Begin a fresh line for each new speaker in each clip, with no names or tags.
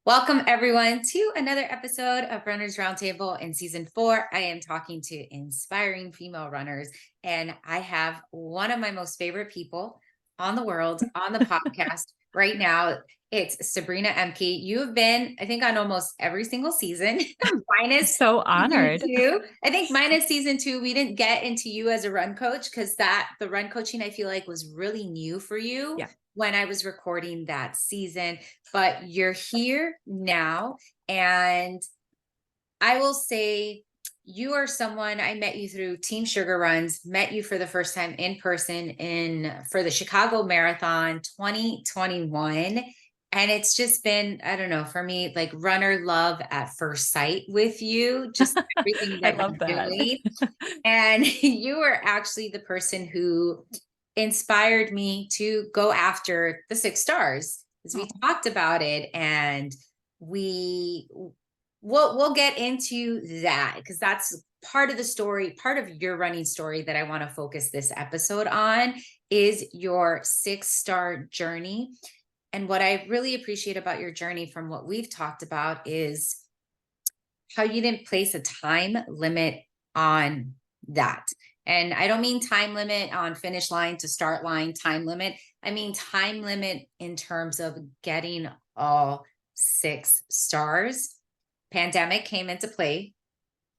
Welcome everyone to another episode of Runners Roundtable in season 4. I am talking to inspiring female runners, and I have one of my most favorite people on the world on the podcast right now. It's Sabrina Ehmke. You have been, I think, on almost every single season, minus
so honored.
season 2. I think minus season 2, we didn't get into you as a run coach because the run coaching I feel like was really new for you.
Yeah.
When I was recording that season, but you're here now. And I will say you are someone, I met you through Team Sugar Runs, met you for the first time in person for the Chicago Marathon 2021. And it's just been, I don't know, for me, like runner love at first sight with you, just everything that
I love
you're
that.
doing. And you were actually the person who inspired me to go after the 6 stars, as we talked about it, and we'll get into that because that's part of the story, part of your running story that I want to focus this episode on is your 6-star journey. And what I really appreciate about your journey from what we've talked about is how you didn't place a time limit on that. And I don't mean time limit on finish line to start line time limit. I mean time limit in terms of getting all 6 stars. Pandemic came into play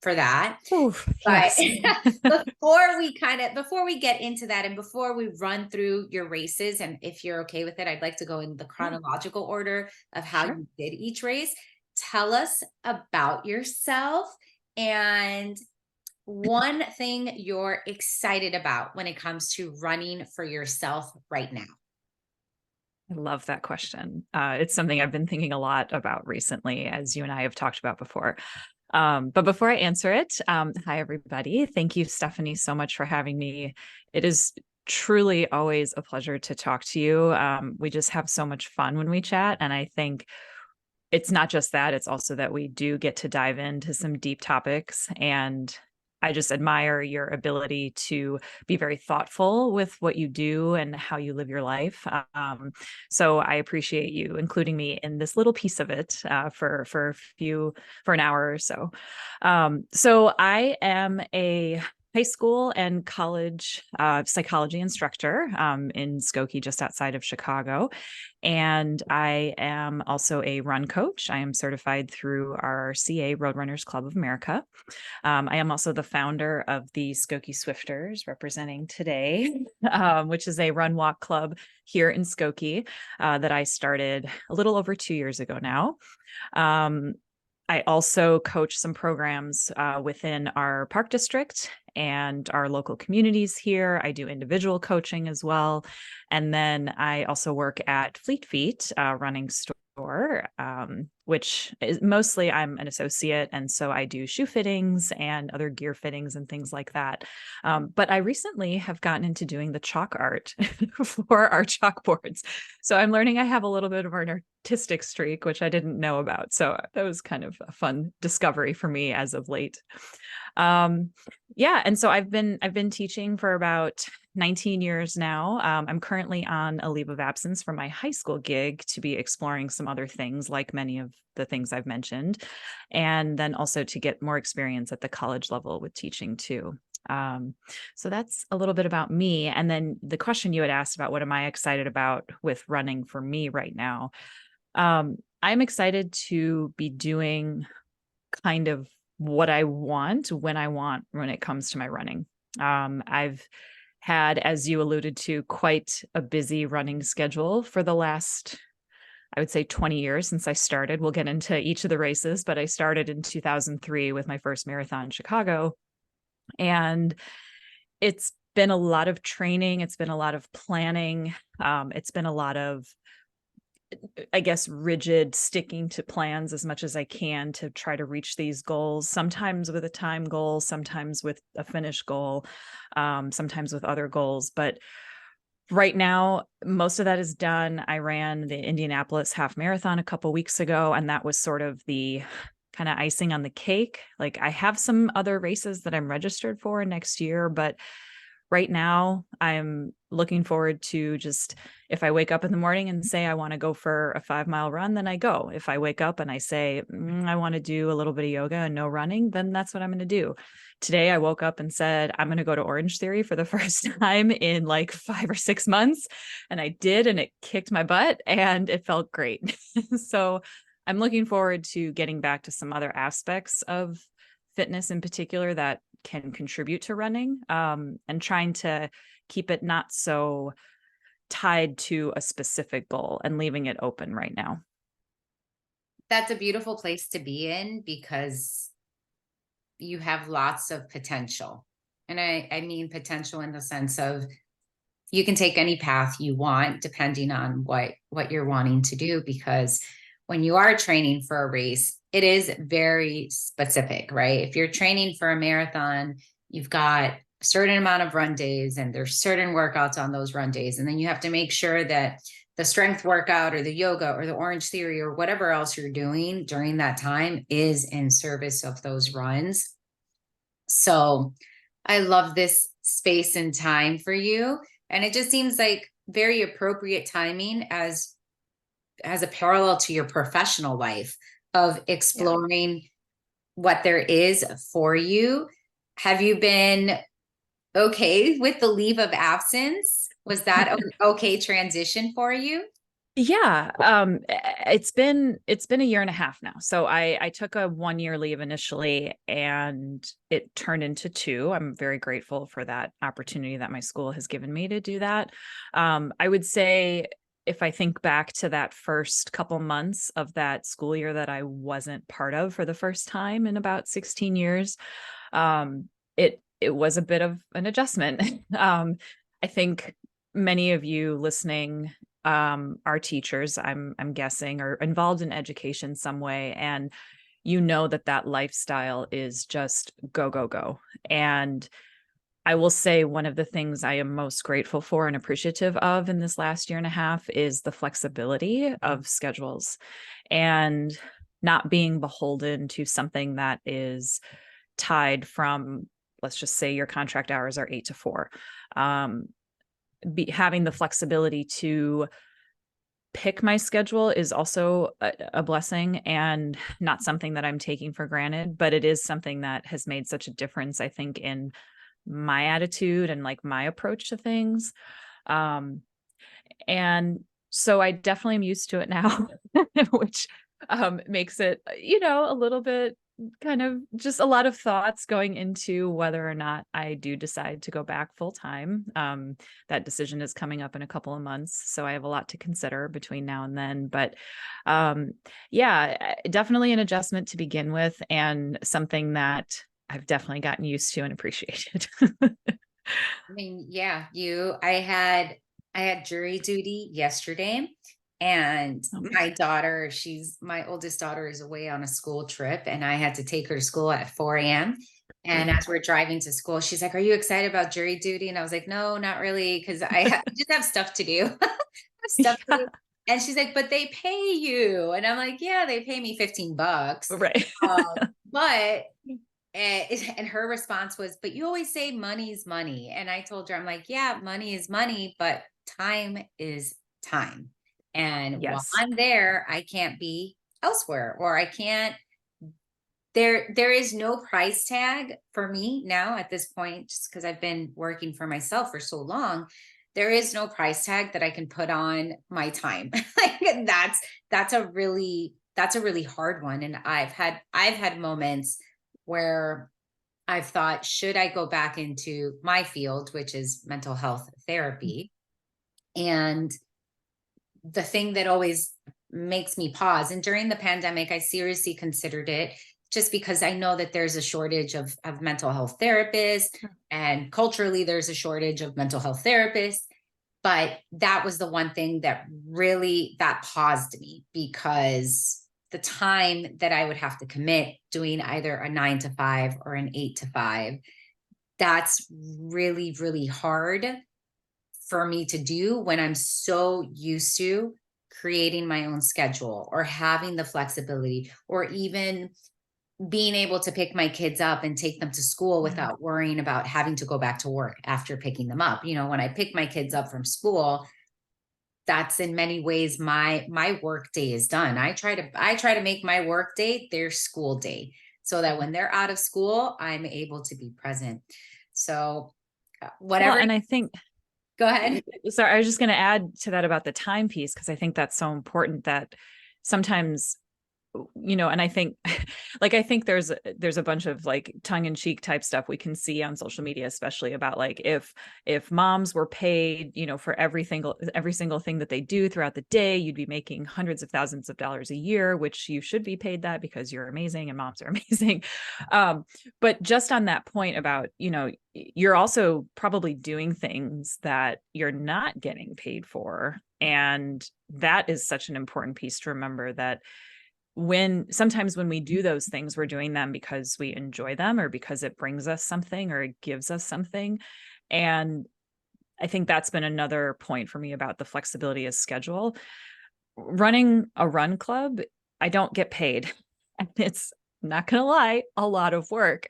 for that.
Oof,
but
yes.
before we get into that and before we run through your races, and if you're okay with it, I'd like to go in the chronological order of how you did each race. Tell us about yourself and one thing you're excited about when it comes to running for yourself right now.
I love that question. It's something I've been thinking a lot about recently, as you and I have talked about before. But before I answer it, hi, everybody. Thank you, Stephanie, so much for having me. It is truly always a pleasure to talk to you. We just have so much fun when we chat. And I think it's not just that, it's also that we do get to dive into some deep topics. And I just admire your ability to be very thoughtful with what you do and how you live your life. So I appreciate you including me in this little piece of it for an hour or so. So I am a high school and college psychology instructor in Skokie, just outside of Chicago. And I am also a run coach. I am certified through RRCA, Road Runners Club of America. I am also the founder of the Skokie Swifters, representing today, which is a run walk club here in Skokie that I started a little over 2 years ago now. I also coach some programs within our park district and our local communities here. I do individual coaching as well. And then I also work at Fleet Feet running store, which is mostly I'm an associate. And so I do shoe fittings and other gear fittings and things like that. But I recently have gotten into doing the chalk art for our chalkboards. So I'm learning I have a little bit of an artistic streak, which I didn't know about. So that was kind of a fun discovery for me as of late. And so I've been teaching for about 19 years now. I'm currently on a leave of absence from my high school gig to be exploring some other things, like many of the things I've mentioned, and then also to get more experience at the college level with teaching too. So that's a little bit about me. And then the question you had asked about what am I excited about with running for me right now? I'm excited to be doing kind of what I want when it comes to my running. I've had, as you alluded to, quite a busy running schedule for the last, I would say 20 years since I started. We'll get into each of the races, but I started in 2003 with my first marathon in Chicago. And it's been a lot of training. It's been a lot of planning. It's been a lot of, I guess, rigid sticking to plans as much as I can to try to reach these goals, sometimes with a time goal, sometimes with a finish goal, sometimes with other goals. But right now, most of that is done. I ran the Indianapolis half marathon a couple weeks ago, and that was sort of the kind of icing on the cake. Like I have some other races that I'm registered for next year, but right now I'm looking forward to just, if I wake up in the morning and say I want to go for a 5-mile run, then I go. If I wake up and I say I want to do a little bit of yoga and no running, then that's what I'm going to do. Today I woke up and said I'm going to go to Orange Theory for the first time in like 5 or 6 months, and I did, and it kicked my butt and it felt great. So I'm looking forward to getting back to some other aspects of fitness in particular that can contribute to running, and trying to keep it not so tied to a specific goal and leaving it open right now.
That's a beautiful place to be in, because you have lots of potential. And I mean potential in the sense of you can take any path you want depending on what you're wanting to do, because when you are training for a race, it is very specific, right? If you're training for a marathon, you've got a certain amount of run days and there's certain workouts on those run days. And then you have to make sure that the strength workout or the yoga or the Orange Theory or whatever else you're doing during that time is in service of those runs. So I love this space and time for you. And it just seems like very appropriate timing as a parallel to your professional life of exploring what there is for you. Have you been okay with the leave of absence? Was that an okay transition for you?
Yeah. It's been a year and a half now. So I took a 1-year leave initially and it turned into 2. I'm very grateful for that opportunity that my school has given me to do that. I would say, if I think back to that first couple months of that school year that I wasn't part of for the first time in about 16 years, it was a bit of an adjustment. I think many of you listening are teachers, I'm guessing, or involved in education some way, and you know that lifestyle is just go, go, go. And I will say one of the things I am most grateful for and appreciative of in this last year and a half is the flexibility of schedules and not being beholden to something that is tied from, let's just say your contract hours are 8 to 4. Having the flexibility to pick my schedule is also a blessing and not something that I'm taking for granted, but it is something that has made such a difference, I think, in my attitude and like my approach to things. And so I definitely am used to it now, which makes it, a little bit kind of just a lot of thoughts going into whether or not I do decide to go back full time. That decision is coming up in a couple of months, so I have a lot to consider between now and then. But definitely an adjustment to begin with, and something that I've definitely gotten used to and appreciated.
I mean, yeah, I had jury duty yesterday, and my oldest daughter is away on a school trip, and I had to take her to school at 4 a.m. And as we're driving to school, she's like, "Are you excited about jury duty?" And I was like, "No, not really, because I just have stuff to do." Stuff to do. And she's like, "But they pay you." And I'm like, "Yeah, they pay me $15."
Right.
But and her response was, "But you always say money's money." And I told her, I'm like, "Yeah, money is money, but time is time. And while
Yes.
I'm there, I can't be elsewhere, or I can't, there is no price tag for me now at this point, just because I've been working for myself for so long. There is no price tag that I can put on my time." Like that's a really hard one. And I've had moments where I've thought, should I go back into my field, which is mental health therapy? And the thing that always makes me pause, and during the pandemic, I seriously considered it, just because I know that there's a shortage of mental health therapists, and culturally there's a shortage of mental health therapists. But that was the one thing that really, that paused me, because the time that I would have to commit doing either a 9 to 5 or an 8 to 5, that's really, really hard for me to do when I'm so used to creating my own schedule or having the flexibility, or even being able to pick my kids up and take them to school without worrying about having to go back to work after picking them up. You know, when I pick my kids up from school, that's in many ways my work day is done. I try to make my work day their school day, so that when they're out of school, I'm able to be present. So whatever.
Well, and I think,
go ahead.
sorry, I was just going to add to that about the time piece, because I think that's so important that sometimes, you know, and I think like, I think there's a bunch of like tongue-in-cheek type stuff we can see on social media, especially about like, if moms were paid, you know, for every single thing that they do throughout the day, you'd be making hundreds of thousands of dollars a year, which you should be paid that because you're amazing and moms are amazing. But just on that point about, you know, you're also probably doing things that you're not getting paid for. And that is such an important piece to remember, that sometimes when we do those things, we're doing them because we enjoy them, or because it brings us something, or it gives us something. And I think that's been another point for me about the flexibility of schedule. Running a run club, I don't get paid. And it's, not gonna lie, a lot of work.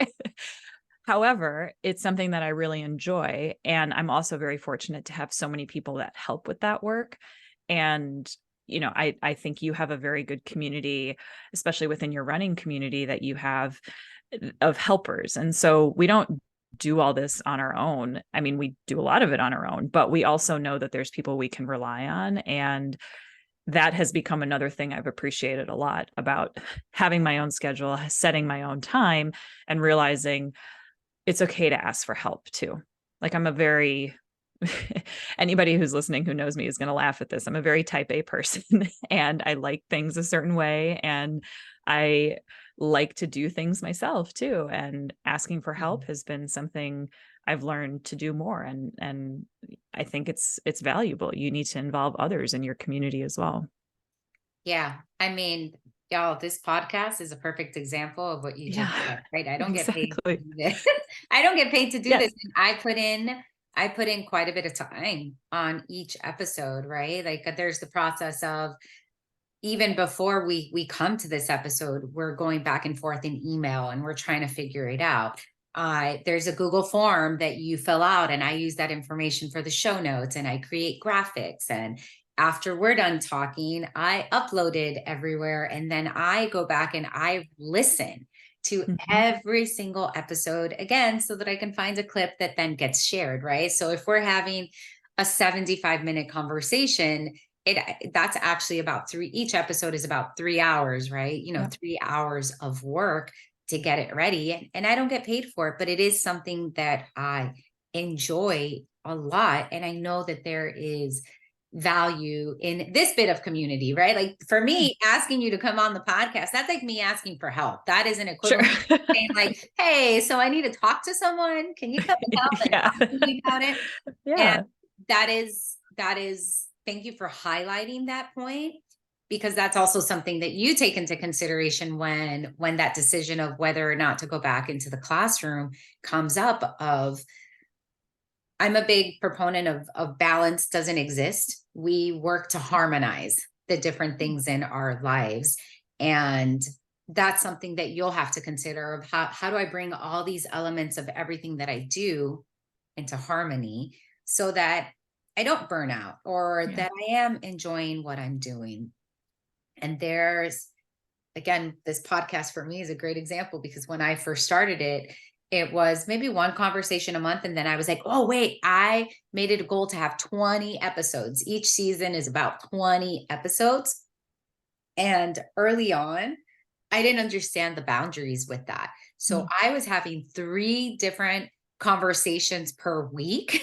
However, it's something that I really enjoy. And I'm also very fortunate to have so many people that help with that work. And you know, I think you have a very good community, especially within your running community, that you have of helpers. And so we don't do all this on our own. I mean, we do a lot of it on our own, but we also know that there's people we can rely on. And that has become another thing I've appreciated a lot about having my own schedule, setting my own time, and realizing it's okay to ask for help too. Like, I'm a very anybody who's listening who knows me is going to laugh at this. I'm a very type A person, and I like things a certain way, and I like to do things myself too. And asking for help has been something I've learned to do more. And I think it's valuable. You need to involve others in your community as well.
Yeah. I mean, y'all, this podcast is a perfect example of what you just said, right? I don't get paid to do this. I don't get paid to do this. And I put in quite a bit of time on each episode, right? Like, there's the process of, even before we come to this episode, we're going back and forth in email and we're trying to figure it out. There's a Google form that you fill out, and I use that information for the show notes, and I create graphics. And after we're done talking, I upload it everywhere. And then I go back and I listen to every single episode again, so that I can find a clip that then gets shared, right? So if we're having a 75-minute conversation, that's actually each episode is about 3 hours, right? You know, 3 hours of work to get it ready. And I don't get paid for it, but it is something that I enjoy a lot. And I know that there is value in this bit of community, right? Like, for me, asking you to come on the podcast, that's like me asking for help. That is an equivalent to saying like, hey, so I need to talk to someone. Can you come and help and talk to me about it? And that is, thank you for highlighting that point, because that's also something that you take into consideration when that decision of whether or not to go back into the classroom comes up. I'm a big proponent of balance doesn't exist. We work to harmonize the different things in our lives. And that's something that you'll have to consider, of how do I bring all these elements of everything that I do into harmony, so that I don't burn out, or that I am enjoying what I'm doing. And there's, again, this podcast for me is a great example, because when I first started it, it was maybe one conversation a month. And then I was like, oh, wait, I made it a goal to have 20 episodes. Each season is about 20 episodes. And early on, I didn't understand the boundaries with that. So I was having 3 different conversations per week.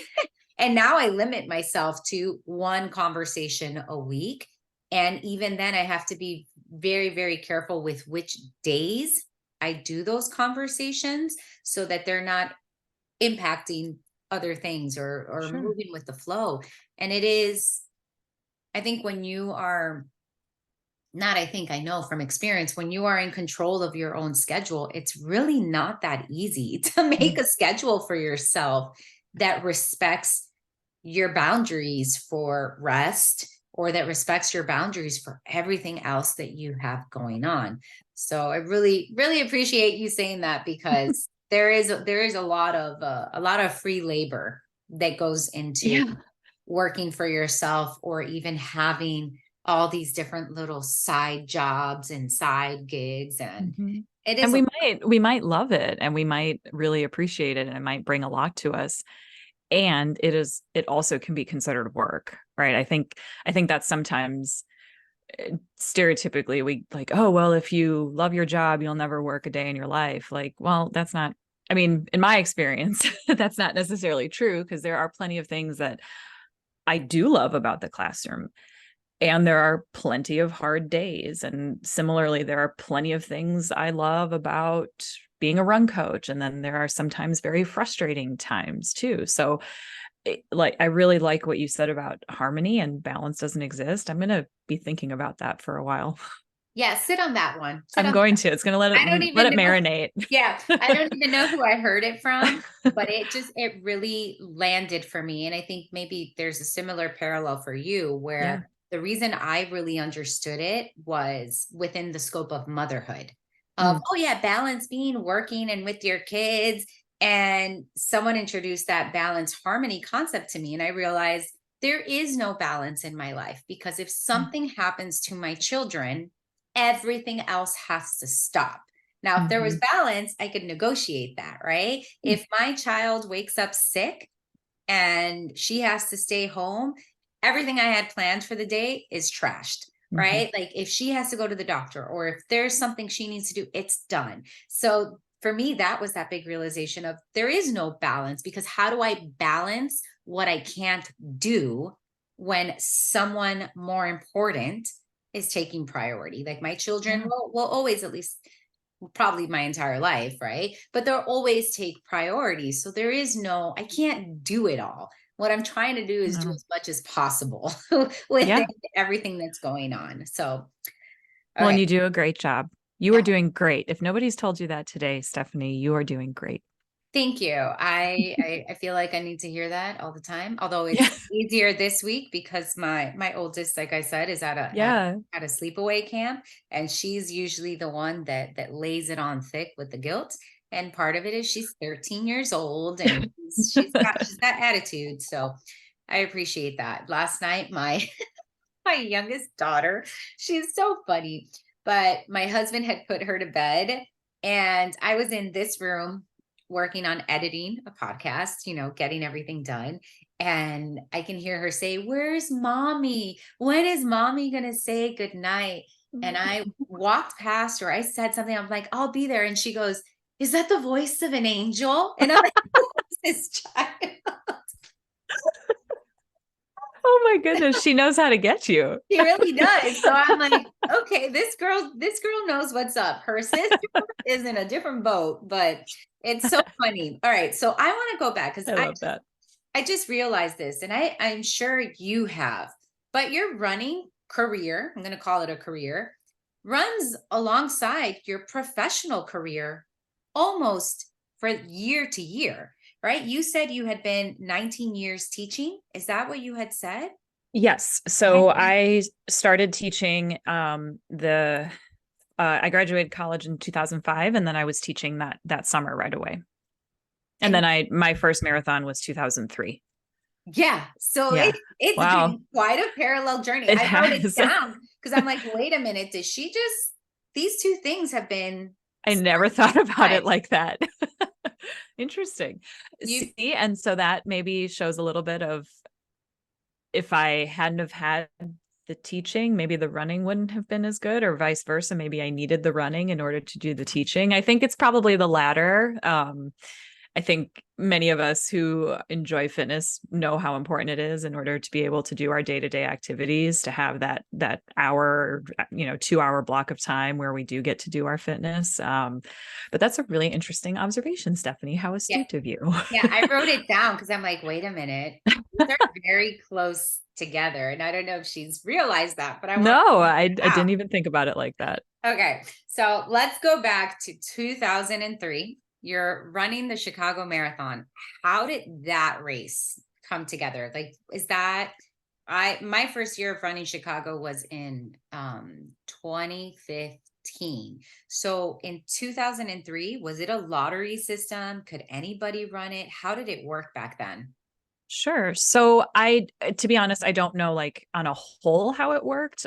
And now I limit myself to 1 conversation a week. And even then, I have to be very, very careful with which days I do those conversations, so that they're not impacting other things, or moving with the flow. And it is, I think, when you are not, I know from experience, when you are in control of your own schedule, it's really not that easy to make a schedule for yourself that respects your boundaries for rest, or that respects your boundaries for everything else that you have going on. So I really, really appreciate you saying that, because there is a lot of free labor that goes into
Yeah.
working for yourself, or even having all these different little side jobs and side gigs. And
Mhm.
it
And
is,
we might love it, and we might really appreciate it, and it might bring a lot to us. And it also can be considered work, right? I think that sometimes stereotypically we like, oh, well, if you love your job, you'll never work a day in your life. Like, well, that's not, I mean, in my experience, that's not necessarily true, because there are plenty of things that I do love about the classroom. And there are plenty of hard days. And similarly, there are plenty of things I love about being a run coach. And then there are sometimes very frustrating times too. So like, I really like what you said about harmony and balance doesn't exist. I'm going to be thinking about that for a while.
yeah, sit on that one. Sit
I'm
on
going to, it's going to
I don't
let
even
it
know.
marinate.
Yeah, I don't even know who I heard it from, but it really landed for me. And I think maybe there's a similar parallel for you,
Yeah.
where the reason I really understood it was within the scope of motherhood. Of,
Mm.
oh yeah, balance being working and with your kids. And someone introduced that balance harmony concept to me. And I realized there is no balance in my life, because if
Mm.
something happens to my children, everything else has to stop. Now, if there was
Mhm.
balance, I could negotiate that, right?
Mm.
If my child wakes up sick and she has to stay home, everything I had planned for the day is trashed,
Mhm.
right? Like if she has to go to the doctor, or if there's something she needs to do, it's done. So for me, that was that big realization of there is no balance, because how do I balance what I can't do when someone more important is taking priority? Like my children
Yeah.
will always, at least probably my entire life, right? But they'll always take priorities. So there is no, I can't do it all. What I'm trying to do is do
No.
as much as possible within
Yeah.
everything that's going on. So, all
Well, and
right.
you do a great job. You are
Yeah.
doing great. If nobody's told you that today, Stephanie, you are doing great.
Thank you. I feel like I need to hear that all the time. Although
Yeah.
it's easier this week, because my oldest, like I said, is
Yeah.
at a sleepaway camp, and she's usually the one that lays it on thick with the guilt. And part of it is she's 13 years old, and she's got attitude. So I appreciate that. Last night, my my youngest daughter, she's so funny, but my husband had put her to bed, and I was in this room working on editing a podcast, getting everything done. And I can hear her say, "Where's mommy? When is mommy going to say goodnight?" And I walked past her. I said something. I'm like, "I'll be there." And she goes, "Is that the voice of an angel?" And I'm like, "Who's this child?"
Oh my goodness, she knows how to get you.
She really does. So I'm like, okay, this girl knows what's up. Her sister is in a different boat, but it's so funny. All right. So I want to go back, because
I love that.
I just realized this, and I'm sure you have, but your running career, I'm going to call it a career, runs alongside your professional career almost for year to year, right? You said you had been 19 years teaching. Is that what you had said?
Yes. So I started teaching I graduated college in 2005, and then I was teaching that summer right away. And
And
then my first marathon was 2003.
yeah, so
Yeah.
it's
Wow.
been quite a parallel journey.
It
I wrote it
has.
down because I'm like, wait a minute, did she just, these two things have been
I
side
never thought about
by
it
side.
like that. Interesting.
You,
See, and so that maybe shows a little bit of, if I hadn't have had the teaching, maybe the running wouldn't have been as good, or vice versa. Maybe I needed the running in order to do the teaching. I think it's probably the latter. I think many of us who enjoy fitness know how important it is in order to be able to do our day-to-day activities, to have that hour, 2 hour block of time where we do get to do our fitness. But that's a really interesting observation, Stephanie. How
yeah,
astute of you.
yeah, I wrote it down because I'm like, wait a minute, these are very close together. And I don't know if she's realized that, but I want
No,
to
I
point it out.
didn't even think about it like that.
Okay, so let's go back to 2003. You're running the Chicago Marathon. How did that race come together? Like, is that my first year of running Chicago was in 2015. 2015. So in 2003, was it a lottery system? Could anybody run it? How did it work back then?
Sure. So to be honest, I don't know like on a whole how it worked.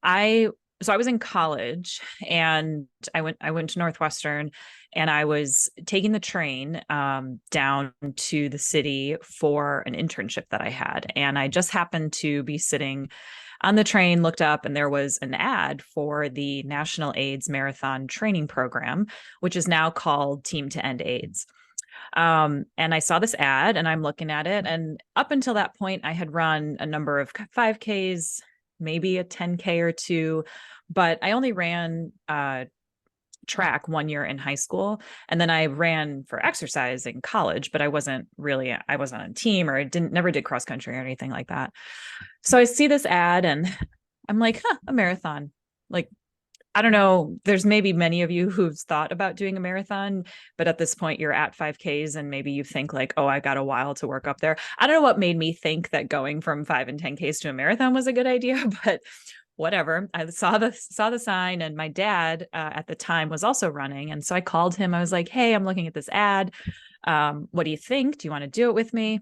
I so I was in college and I went to Northwestern and I was taking the train down to the city for an internship that I had. And I just happened to be sitting on the train, looked up, and there was an ad for the National AIDS Marathon Training Program, which is now called Team to End AIDS. And I saw this ad and I'm looking at it. And up until that point, I had run a number of 5Ks, maybe a 10K or two, but I only ran track 1 year in high school. And then I ran for exercise in college, but I wasn't on a team, or I never did cross country or anything like that. So I see this ad and I'm like, a marathon. Like, I don't know, there's maybe many of you who've thought about doing a marathon, but at this point you're at 5Ks and maybe you think like, oh, I got a while to work up there. I don't know what made me think that going from 5 and 10Ks to a marathon was a good idea, but whatever. I saw the sign, and my dad at the time was also running. And so I called him. I was like, hey, I'm looking at this ad. What do you think? Do you want to do it with me?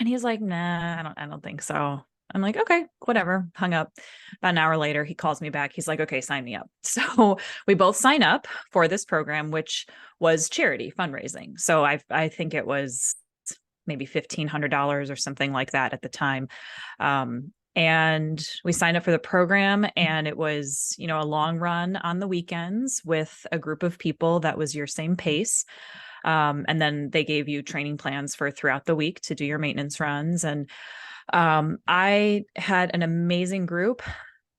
And he's like, nah, I don't think so. I'm like, okay, whatever. Hung up. About an hour later, he calls me back. He's like, okay, sign me up. So we both sign up for this program, which was charity fundraising. So I think it was maybe $1,500 or something like that at the time. And we signed up for the program, and it was, a long run on the weekends with a group of people that was your same pace. And then they gave you training plans for throughout the week to do your maintenance runs. And I had an amazing group.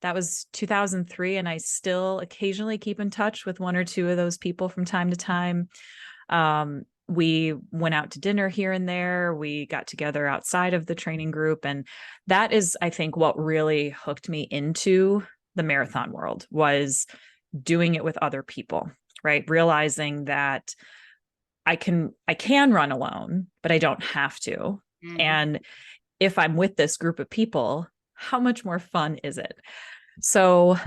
That was 2003, and I still occasionally keep in touch with one or two of those people from time to time. We went out to dinner here and there. We got together outside of the training group. And that is, I think, what really hooked me into the marathon world, was doing it with other people, right? Realizing that I can run alone, but I don't have to.
Mhm.
And if I'm with this group of people, how much more fun is it? So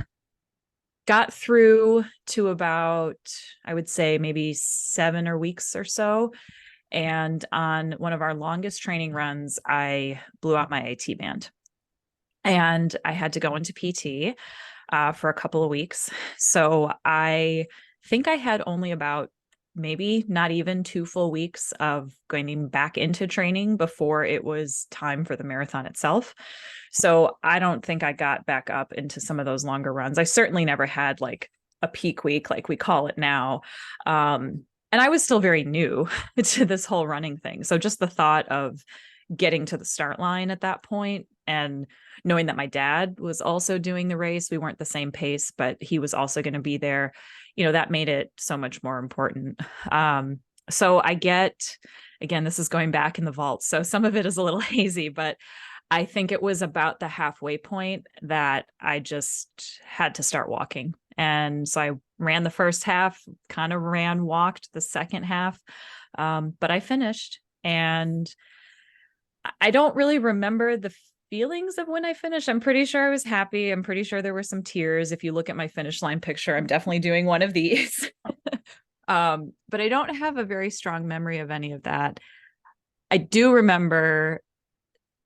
got through to about, I would say maybe 7 weeks or so. And on one of our longest training runs, I blew out my AT band and I had to go into PT for a couple of weeks. So I think I had only about maybe not even 2 full weeks of going back into training before it was time for the marathon itself. So I don't think I got back up into some of those longer runs. I certainly never had like a peak week like we call it now. And I was still very new to this whole running thing. So just the thought of getting to the start line at that point and knowing that my dad was also doing the race, we weren't the same pace, but he was also going to be there, that made it so much more important. So I get, again, this is going back in the vault, so some of it is a little hazy, but I think it was about the halfway point that I just had to start walking. And so I ran the first half, walked the second half, but I finished. And I don't really remember the feelings of when I finished. I'm pretty sure I was happy. I'm pretty sure there were some tears. If you look at my finish line picture, I'm definitely doing one of these. But I don't have a very strong memory of any of that. I do remember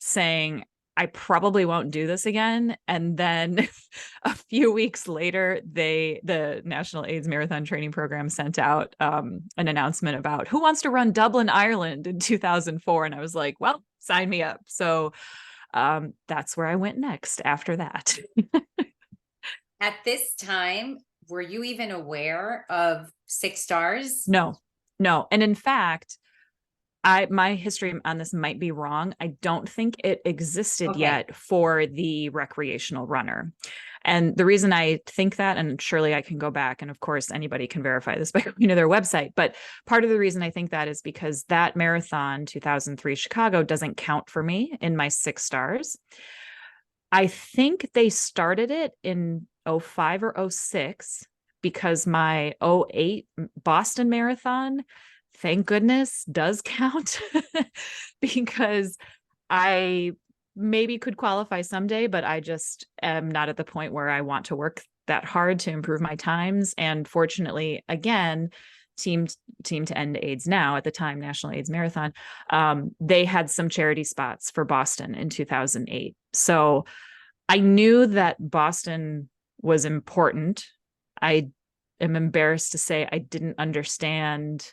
saying, I probably won't do this again. And then a few weeks later, the National AIDS Marathon Training Program sent out an announcement about who wants to run Dublin, Ireland in 2004. And I was like, well, sign me up. So that's where I went next after that.
At this time, were you even aware of 6 stars?
No. And in fact, my history on this might be wrong. I don't think it existed yet for the recreational runner. And the reason I think that, and surely I can go back, and of course anybody can verify this by going to their website, but part of the reason I think that is because that marathon, 2003 Chicago, doesn't count for me in my 6 stars. I think they started it in 05 or 06 because my 08 Boston Marathon, thank goodness, does count because I maybe could qualify someday, but I just am not at the point where I want to work that hard to improve my times. And fortunately, again, Team to End AIDS Now, at the time National AIDS Marathon, they had some charity spots for Boston in 2008. So I knew that Boston was important. I am embarrassed to say I didn't understand.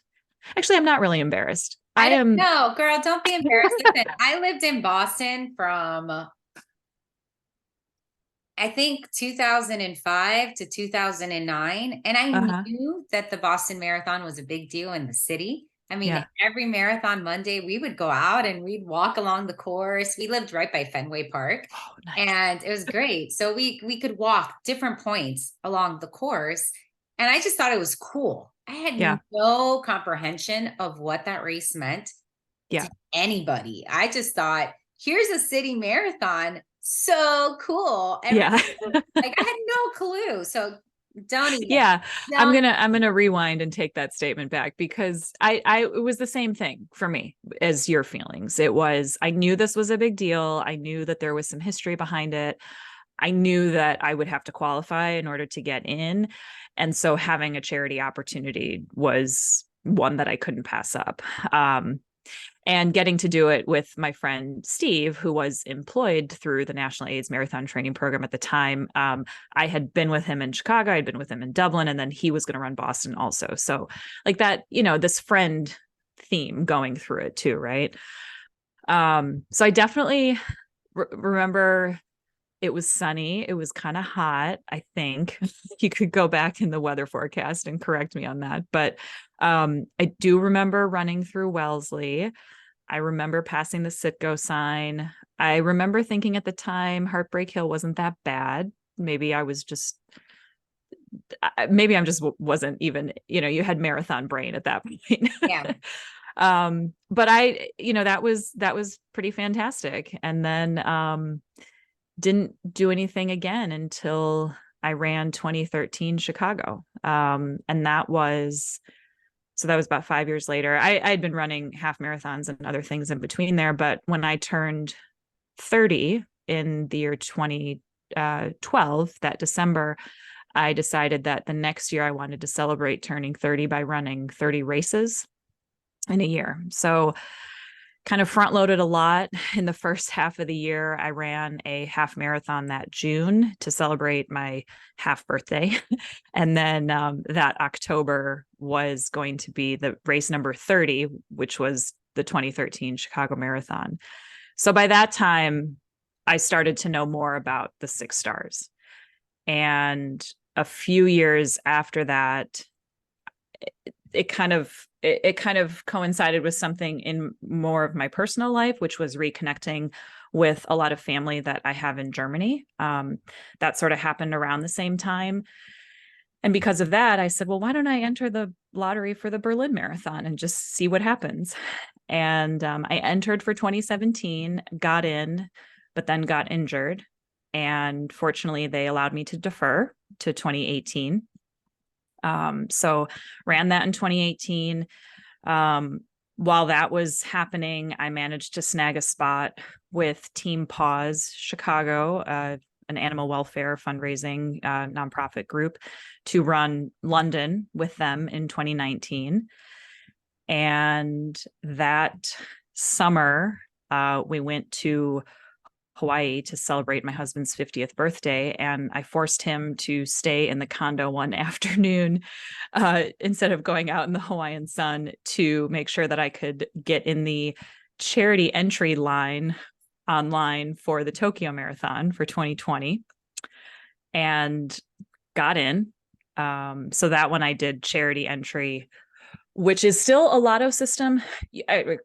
Actually, I'm not really embarrassed.
I don't know, girl, don't be embarrassed. Listen, I lived in Boston from, I think 2005 to 2009. And I knew that the Boston Marathon was a big deal in the city. I mean, every marathon Monday, we would go out and we'd walk along the course. We lived right by Fenway Park.
Oh, nice.
And it was great. So we could walk different points along the course. And I just thought it was cool. I had no comprehension of what that race meant to anybody. I just thought, here's a city marathon. So cool. Like I had no clue. So don't even.
I'm gonna rewind and take that statement back, because it was the same thing for me as your feelings. It was, I knew this was a big deal. I knew that there was some history behind it. I knew that I would have to qualify in order to get in. And so having a charity opportunity was one that I couldn't pass up. And getting to do it with my friend Steve, who was employed through the National AIDS Marathon Training Program at the time. I had been with him in Chicago, I'd been with him in Dublin, and then he was going to run Boston also. So like that, this friend theme going through it too, right? So I definitely remember it was sunny. It was kind of hot, I think. You could go back in the weather forecast and correct me on that. But I do remember running through Wellesley. I remember passing the Citgo sign. I remember thinking at the time, Heartbreak Hill wasn't that bad. Maybe I'm just wasn't even, you had marathon brain at that point.
Yeah.
But that was pretty fantastic. And then didn't do anything again until I ran 2013 Chicago. And that was about 5 years later. I'd been running half marathons and other things in between there. But when I turned 30 in the year 2012, that December, I decided that the next year I wanted to celebrate turning 30 by running 30 races in a year. So kind of front loaded a lot. In the first half of the year, I ran a half marathon that June to celebrate my half birthday. And then that October was going to be the race number 30, which was the 2013 Chicago Marathon. So by that time, I started to know more about the 6 stars. And a few years after that, it kind of coincided with something in more of my personal life, which was reconnecting with a lot of family that I have in Germany. That sort of happened around the same time. And because of that, I said, well, why don't I enter the lottery for the Berlin Marathon and just see what happens? And I entered for 2017, got in, but then got injured. And fortunately, they allowed me to defer to 2018. So ran that in 2018. While that was happening, I managed to snag a spot with Team Paws Chicago, an animal welfare fundraising nonprofit group, to run London with them in 2019. And that summer, we went to Hawaii to celebrate my husband's 50th birthday. And I forced him to stay in the condo one afternoon instead of going out in the Hawaiian sun to make sure that I could get in the charity entry line online for the Tokyo Marathon for 2020 and got in. So that one I did charity entry, which is still a lotto system,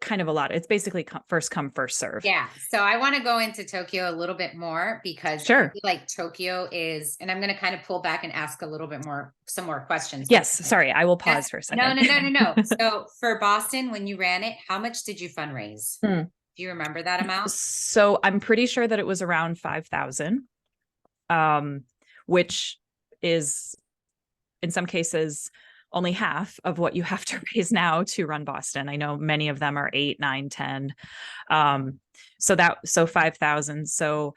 kind of a lot. It's basically first come, first serve.
Yeah. So I want to go into Tokyo a little bit more because I feel like Tokyo is, and I'm going to kind of pull back and ask a little bit more, some more questions.
Yes. Sorry. I will pause for a second.
No. So for Boston, when you ran it, how much did you fundraise? Do you remember that amount?
So I'm pretty sure that it was around 5,000, which is in some cases only half of what you have to raise now to run Boston. I know many of them are 8, 9, 10. So 5,000. So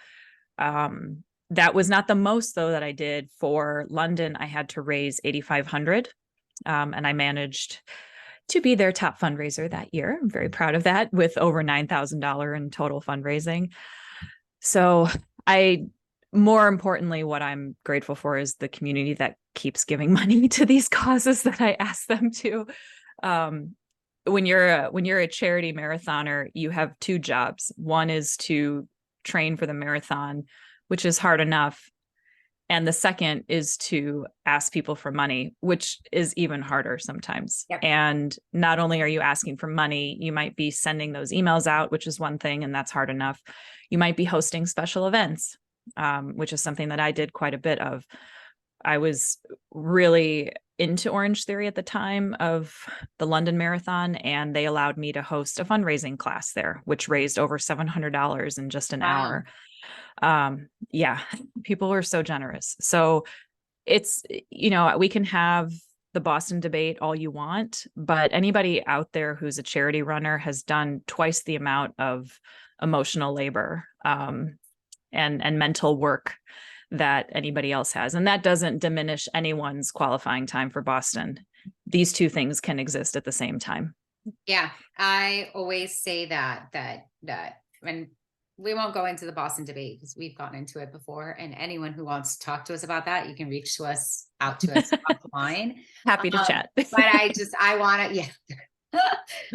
that was not the most though that I did. For London, I had to raise 8,500. And I managed to be their top fundraiser that year. I'm very proud of that, with over $9,000 in total fundraising. So more importantly, what I'm grateful for is the community that keeps giving money to these causes that I ask them to. When you're a charity marathoner, you have two jobs. One is to train for the marathon, which is hard enough. And the second is to ask people for money, which is even harder sometimes.
Yep.
And not only are you asking for money, you might be sending those emails out, which is one thing, and that's hard enough. You might be hosting special events, which is something that I did quite a bit of. I was really into Orange Theory at the time of the London Marathon, and they allowed me to host a fundraising class there, which raised over $700 in just an hour. Yeah, people were so generous. So it's, we can have the Boston debate all you want, but anybody out there who's a charity runner has done twice the amount of emotional labor, and mental work that anybody else has. And that doesn't diminish anyone's qualifying time for Boston. These two things can exist at the same time.
Yeah. I always say that when we won't go into the Boston debate because we've gotten into it before, and anyone who wants to talk to us about that, you can reach out to us offline.
Happy to chat.
But I want to, yeah.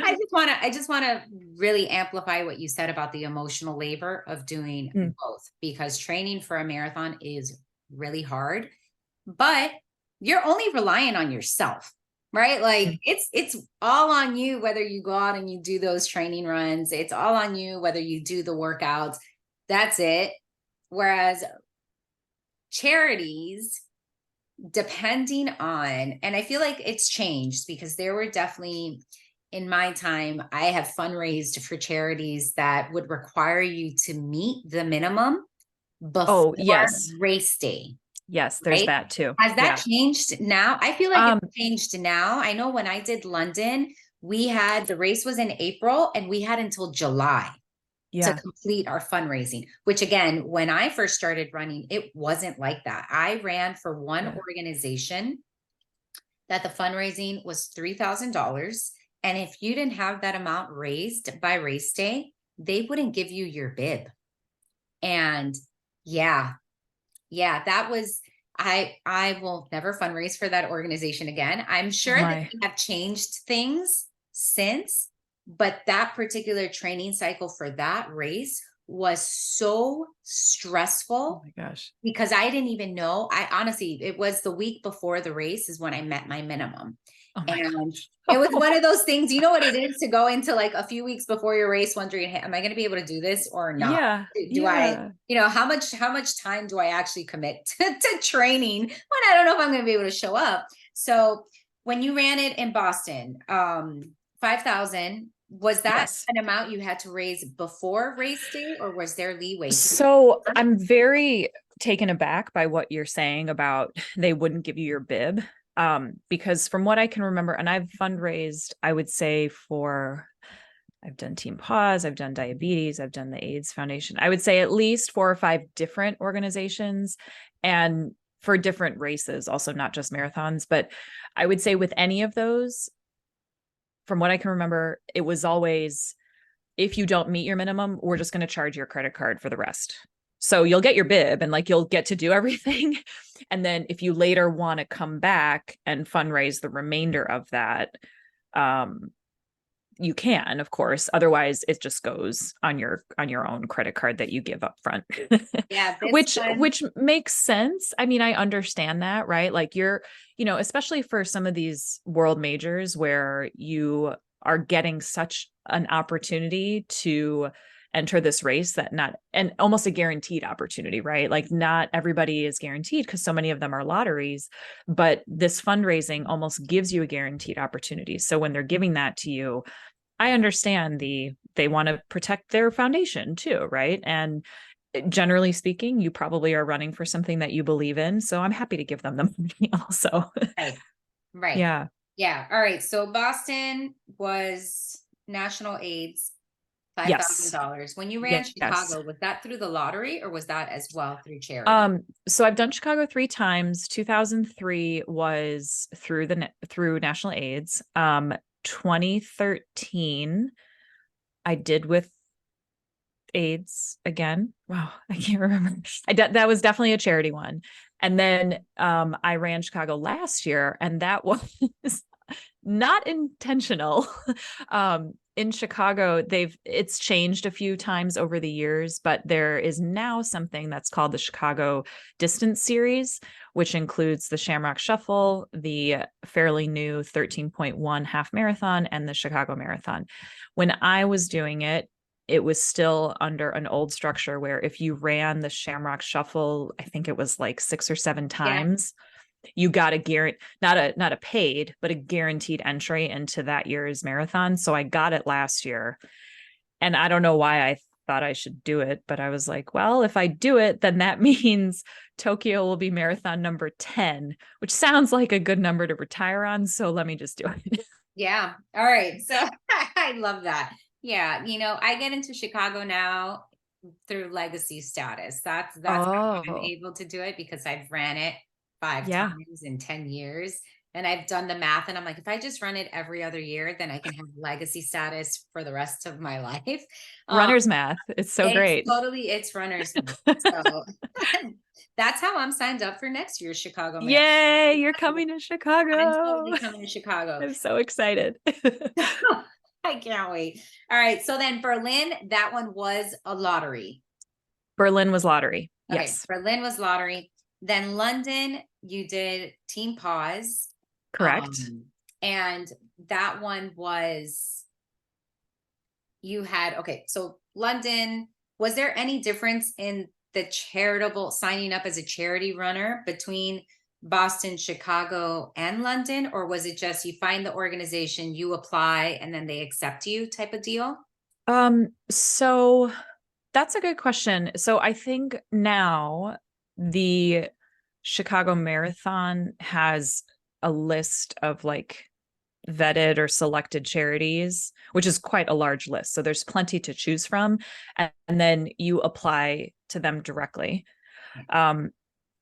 I just want to really amplify what you said about the emotional labor of doing both, because training for a marathon is really hard, but you're only relying on yourself, right? Like it's all on you, whether you go out and you do those training runs, it's all on you, whether you do the workouts, that's it. Whereas charities, depending on, and I feel like it's changed, because there were definitely, in my time, I have fundraised for charities that would require you to meet the minimum before race day.
Yes, there's
right?
that too.
Has that changed now? I feel like it's changed now. I know when I did London, the race was in April and we had until July to complete our fundraising, which again, when I first started running, it wasn't like that. I ran for one organization that the fundraising was $3,000. And if you didn't have that amount raised by race day, they wouldn't give you your bib. And that was, I will never fundraise for that organization again. I'm sure that they have changed things since, but that particular training cycle for that race was so stressful.
Oh my gosh.
Because I didn't even know. Honestly, it was the week before the race is when I met my minimum.
Oh my gosh.
It was one of those things, you know what it is, to go into like a few weeks before your race wondering, hey, am I going to be able to do this or not? I, how much time do I actually commit to training when I don't know if I'm going to be able to show up? So when you ran it in Boston, 5,000, was that an amount you had to raise before race day, or was there leeway?
So I'm very taken aback by what you're saying about they wouldn't give you your bib. Because from what I can remember, and I've fundraised, I would say I've done Team Pause, I've done diabetes, I've done the AIDS Foundation. I would say at least 4 or 5 different organizations, and for different races, also not just marathons. But I would say with any of those, from what I can remember, it was always, if you don't meet your minimum, we're just going to charge your credit card for the rest. So you'll get your bib and like, you'll get to do everything. And then if you later want to come back and fundraise the remainder of that, you can, of course. Otherwise it just goes on your own credit card that you give up front.
Yeah.
which makes sense. I mean, I understand that, right? Like especially for some of these world majors where you are getting such an opportunity to enter this race and almost a guaranteed opportunity, right? Like not everybody is guaranteed because so many of them are lotteries, but this fundraising almost gives you a guaranteed opportunity. So when they're giving that to you, I understand they want to protect their foundation too, right? And generally speaking, you probably are running for something that you believe in. So I'm happy to give them the money also.
Right. Yeah. All right. So Boston was National AIDS
Yes.
$5,000. When you ran
Yes.
Chicago, was that through the lottery or was that as well through charity?
So I've done Chicago 3 times. 2003 was through National AIDS. 2013 I did with AIDS again. Wow, I can't remember. That was definitely a charity one. And then I ran Chicago last year, and that was not intentional. In Chicago, it's changed a few times over the years, but there is now something that's called the Chicago Distance Series, which includes the Shamrock Shuffle, the fairly new 13.1 half marathon, and the Chicago Marathon. When I was doing it, it was still under an old structure where if you ran the Shamrock Shuffle, I think it was like 6 or 7 times, you got not a paid, but a guaranteed entry into that year's marathon. So I got it last year. And I don't know why I thought I should do it, but I was like, well, if I do it, then that means Tokyo will be marathon number 10, which sounds like a good number to retire on. So let me just do it.
Yeah. All right. So I love that. Yeah. I get into Chicago now through legacy status. That's how I'm
Oh,
able to do it because I've ran it 5
yeah.
times in 10 years. And I've done the math and I'm like, if I just run it every other year, then I can have legacy status for the rest of my life. Um,
Runner's math. It's so great.
it's runner's math. So that's how I'm signed up for next year's Chicago Marathon.
Yay, you're coming to
I'm
Chicago.
totally coming to Chicago.
I'm so excited.
I can't wait. All right. So then Berlin, that one was a lottery.
Berlin was lottery.
Okay.
Yes.
Berlin was lottery. Then London, you did Team Pause.
Correct.
And that one was, okay. So London, was there any difference in the signing up as a charity runner between Boston, Chicago, and London? Or was it just you find the organization, you apply, and then they accept you type of deal?
So that's a good question. So I think now the Chicago Marathon has a list of like vetted or selected charities, which is quite a large list. So there's plenty to choose from. And then you apply to them directly.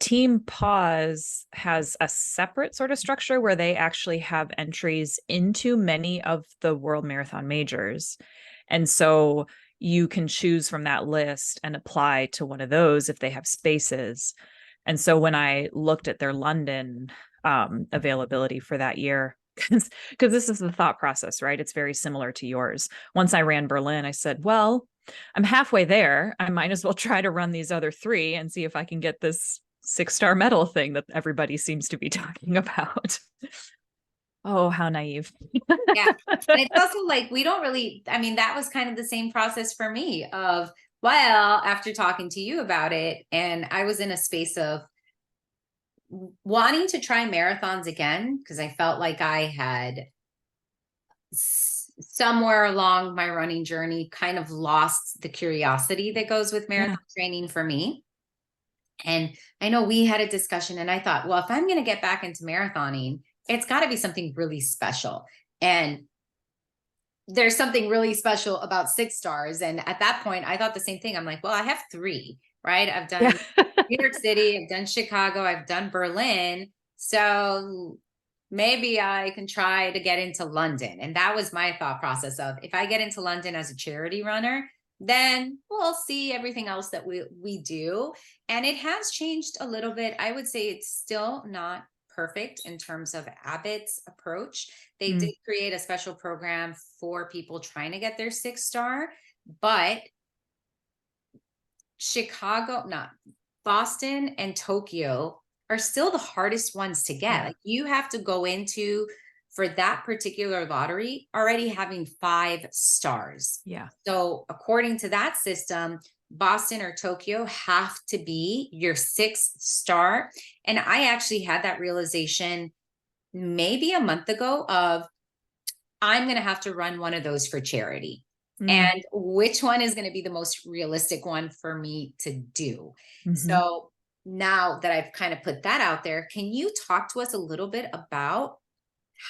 Team Pause has a separate sort of structure where they actually have entries into many of the World Marathon majors. And so you can choose from that list and apply to one of those if they have spaces. And so when I looked at their London availability for that year, because this is the thought process, right? It's very similar to yours. Once I ran Berlin, I said, well, I'm halfway there. I might as well try to run these other 3 and see if I can get this 6-star medal thing that everybody seems to be talking about. Oh, how naive.
Yeah. And it's also like, we don't really, that was kind of the same process for me of, well, after talking to you about it, and I was in a space of wanting to try marathons again, because I felt like I had somewhere along my running journey kind of lost the curiosity that goes with marathon training for me. And I know we had a discussion and I thought, well, if I'm going to get back into marathoning, it's got to be something really special. And there's something really special about 6 stars. And at that point, I thought the same thing. I'm like, well, I have 3, right? I've done New York City, I've done Chicago, I've done Berlin. So maybe I can try to get into London. And that was my thought process of, if I get into London as a charity runner, then we'll see everything else that we do. And it has changed a little bit. I would say it's still not perfect in terms of Abbott's approach. They did create a special program for people trying to get their 6-star, but Boston and Tokyo are still the hardest ones to get. Like, you have to go into, for that particular lottery, already having 5 stars.
Yeah.
So according to that system, Boston or Tokyo have to be your 6th star. And I actually had that realization maybe a month ago of, I'm going to have to run one of those for charity. And which one is going to be the most realistic one for me to do? So now that I've kind of put that out there, can you talk to us a little bit about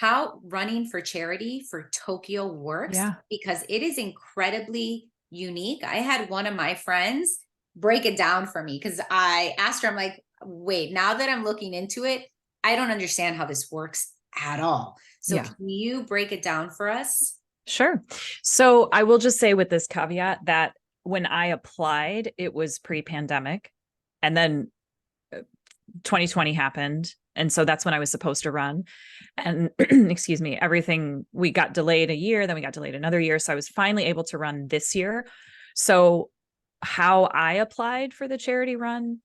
how running for charity for Tokyo works?
Yeah.
Because it is incredibly unique. I had one of my friends break it down for me because I asked her, I'm like, wait, now that I'm looking into it, I don't understand how this works at all. So
Yeah.
can you break it down for us?
Sure. So I will just say with this caveat that when I applied, it was pre-pandemic, and then 2020 happened. And so that's when I was supposed to run. And excuse me, everything, we got delayed a year, then we got delayed another year. So I was finally able to run this year. So how I applied for the charity run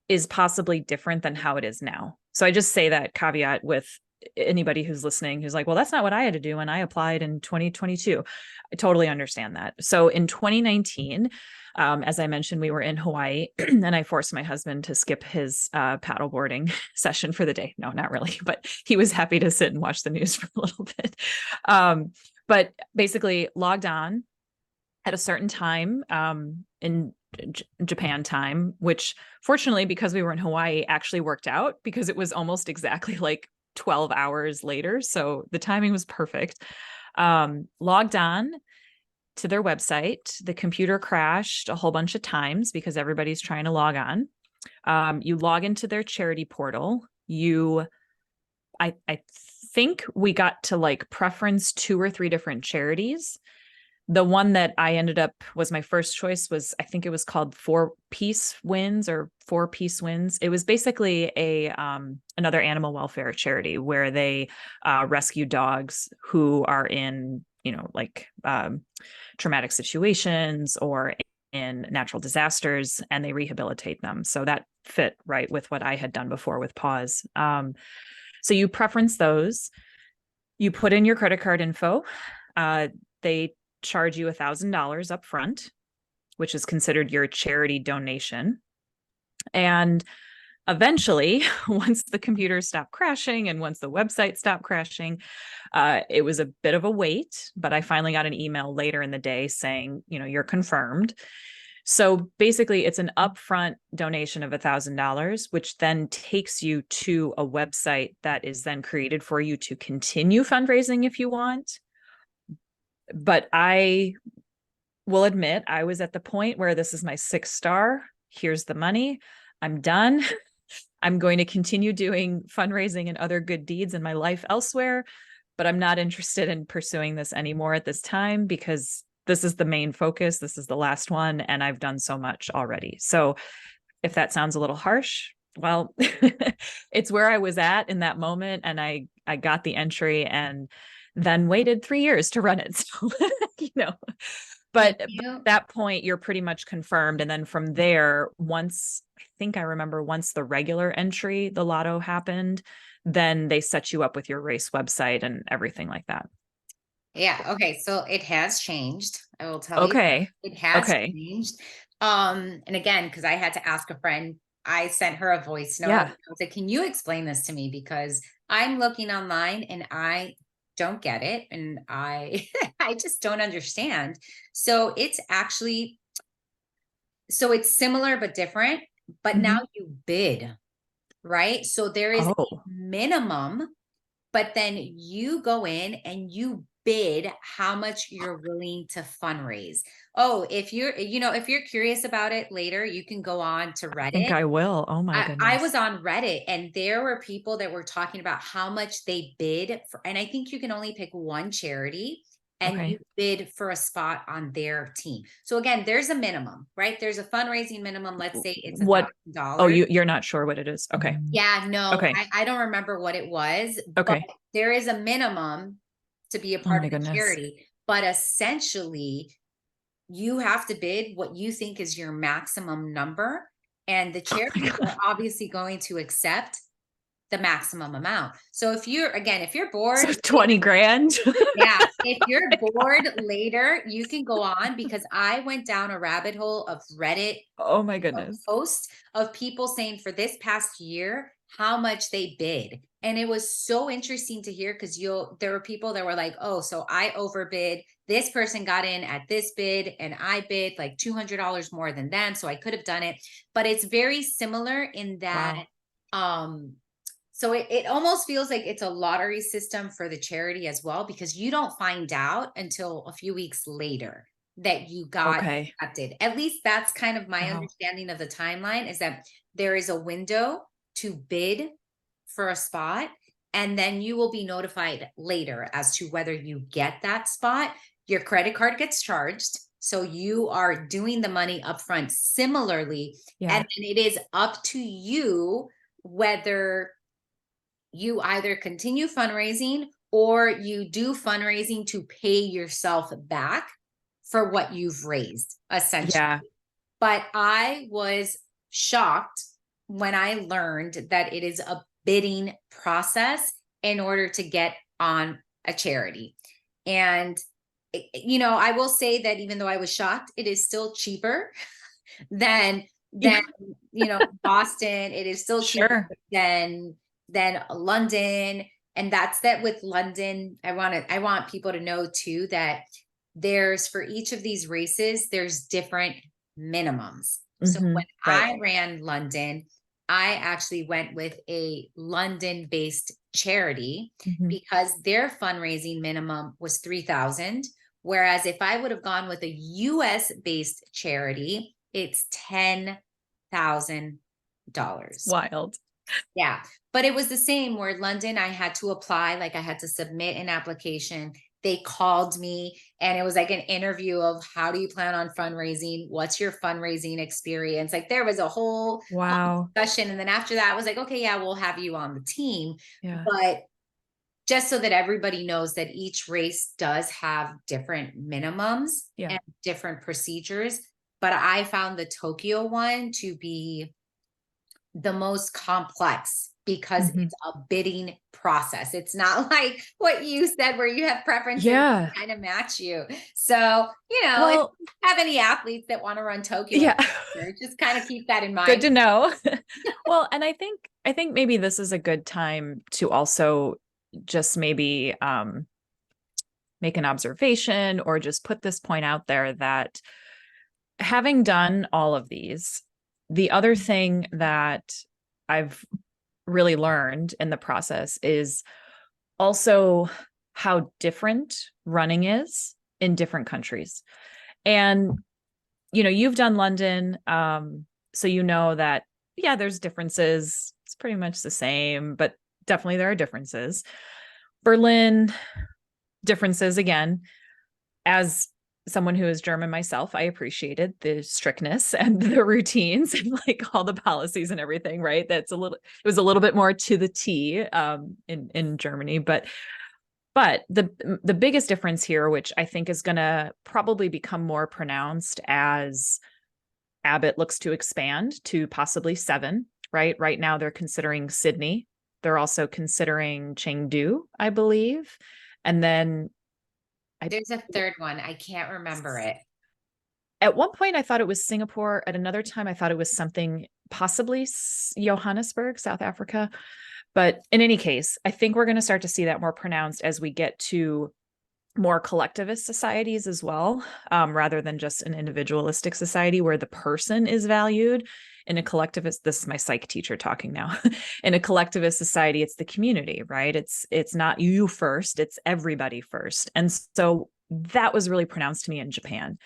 is possibly different than how it is now. So I just say that caveat with anybody who's listening who's like, well, that's not what I had to do when I applied in 2022. I totally understand that. So in 2019, as I mentioned, we were in Hawaii and I forced my husband to skip his paddleboarding session for the day. No, not really, but he was happy to sit and watch the news for a little bit. But basically logged on at a certain time in Japan time, which fortunately, because we were in Hawaii, actually worked out because it was almost exactly like 12 hours later. So the timing was perfect. Logged on to their website. The computer crashed a whole bunch of times because everybody's trying to log on. You log into their charity portal. I think we got to like preference 2 or 3 different charities. The one that I ended up was my first choice was, I think it was called 4 Peace Wins or 4 Peace Wins. It was basically another animal welfare charity where they rescue dogs who are in, like traumatic situations or in natural disasters, and they rehabilitate them. So that fit right with what I had done before with Pause. So you preference those. You put in your credit card info. They charge you $1,000 up front, which is considered your charity donation. And eventually, once the computer stopped crashing and once the website stopped crashing, it was a bit of a wait, but I finally got an email later in the day saying, you're confirmed. So basically, it's an upfront donation of $1,000, which then takes you to a website that is then created for you to continue fundraising if you want. But I will admit, I was at the point where this is my 6th star. Here's the money. I'm done. I'm going to continue doing fundraising and other good deeds in my life elsewhere, but I'm not interested in pursuing this anymore at this time because this is the main focus. This is the last one, and I've done so much already. So if that sounds a little harsh, well, it's where I was at in that moment, and I got the entry and then waited 3 years to run it. So, but at that point, you're pretty much confirmed. And then from there, once the regular entry, the lotto happened, then they set you up with your race website and everything like that.
Yeah. Okay. So it has changed. I will tell you.
Okay.
It has changed. And again, because I had to ask a friend, I sent her a voice note.
Yeah.
I was like, can you explain this to me? Because I'm looking online and I don't get it. And I just don't understand. So it's similar, but different, but now you bid, right? So there is a minimum, but then you go in and you bid how much you're willing to fundraise. Oh, if you're curious about it later, you can go on to Reddit.
I think I will. Oh my goodness.
I was on Reddit and there were people that were talking about how much they bid for, and I think you can only pick one charity and you bid for a spot on their team. So again, there's a minimum, right? There's a fundraising minimum. Let's say it's $1,000.
Oh, you're not sure what it is. Okay.
Yeah, no, I don't remember what it was.
Okay.
But there is a minimum to be a part of the charity, but essentially you have to bid what you think is your maximum number. And the charities are obviously going to accept the maximum amount. So if you're bored,
so 20 grand.
Yeah. If you're bored later, you can go on because I went down a rabbit hole of Reddit.
Oh my goodness.
Posts of people saying for this past year, how much they bid. And it was so interesting to hear because there were people that were like, oh, so I overbid. This person got in at this bid and I bid like $200 more than them. So I could have done it. But it's very similar in that, so it almost feels like it's a lottery system for the charity as well, because you don't find out until a few weeks later. that you got
Okay.
accepted. At least that's kind of my
Wow.
understanding of the timeline, is that there is a window to bid for a spot, and then you will be notified later as to whether you get that spot. Your credit card gets charged, so you are doing the money upfront similarly.
Yeah.
And then it is up to you whether you either continue fundraising or you do fundraising to pay yourself back for what you've raised, essentially.
Yeah.
But I was shocked when I learned that it is a bidding process in order to get on a charity. And, I will say that even though I was shocked, it is still cheaper than,
Yeah.
Boston. It is still cheaper
Sure.
than London. And that's that with London. I want people to know too, that there's, for each of these races, there's different minimums. So when
Right.
I ran London, I actually went with a London-based charity because their fundraising minimum was 3,000. Whereas if I would have gone with a US-based charity, it's $10,000.
Wild.
Yeah. But it was the same where London, I had to apply, like I had to submit an application. They called me and it was like an interview of, how do you plan on fundraising? What's your fundraising experience? Like there was a whole
Wow.
discussion. And then after that, I was like, okay, yeah, we'll have you on the team.
Yeah.
But just so that everybody knows that each race does have different minimums and different procedures. But I found the Tokyo one to be the most complex because it's a bidding process. It's not like what you said where you have preferences that kind of match you. So, if you have any athletes that want to run Tokyo, just kind of keep that in mind.
Good to know. Well, and I think maybe this is a good time to also just maybe make an observation or just put this point out there that having done all of these, the other thing that I've really learned in the process is also how different running is in different countries. And, you've done London. So that, there's differences. It's pretty much the same, but definitely there are differences. Berlin, differences again. As someone who is German myself, I appreciated the strictness and the routines and like all the policies and everything, right? It was a little bit more to the T in Germany, but the biggest difference here, which I think is going to probably become more pronounced as Abbott looks to expand to possibly 7, right? Right now they're considering Sydney. They're also considering Chengdu, I believe. And then
there's a third one. I can't remember it.
At one point, I thought it was Singapore. At another time, I thought it was something possibly Johannesburg, South Africa. But in any case, I think we're going to start to see that more pronounced as we get to more collectivist societies as well, rather than just an individualistic society where the person is valued. In a collectivist, this is my psych teacher talking now. In a collectivist society, it's the community, right? It's not you first, it's everybody first. And so that was really pronounced to me in Japan.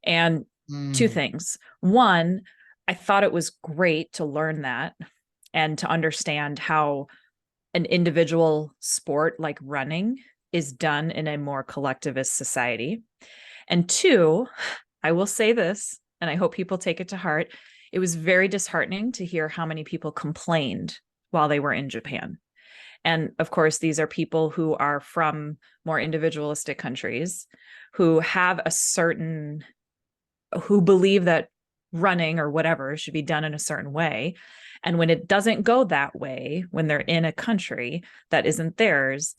And two things. One, I thought it was great to learn that and to understand how an individual sport like running is done in a more collectivist society. And two, I will say this, and I hope people take it to heart. It was very disheartening to hear how many people complained while they were in Japan. And of course, these are people who are from more individualistic countries who have who believe that running or whatever should be done in a certain way. And when it doesn't go that way, when they're in a country that isn't theirs,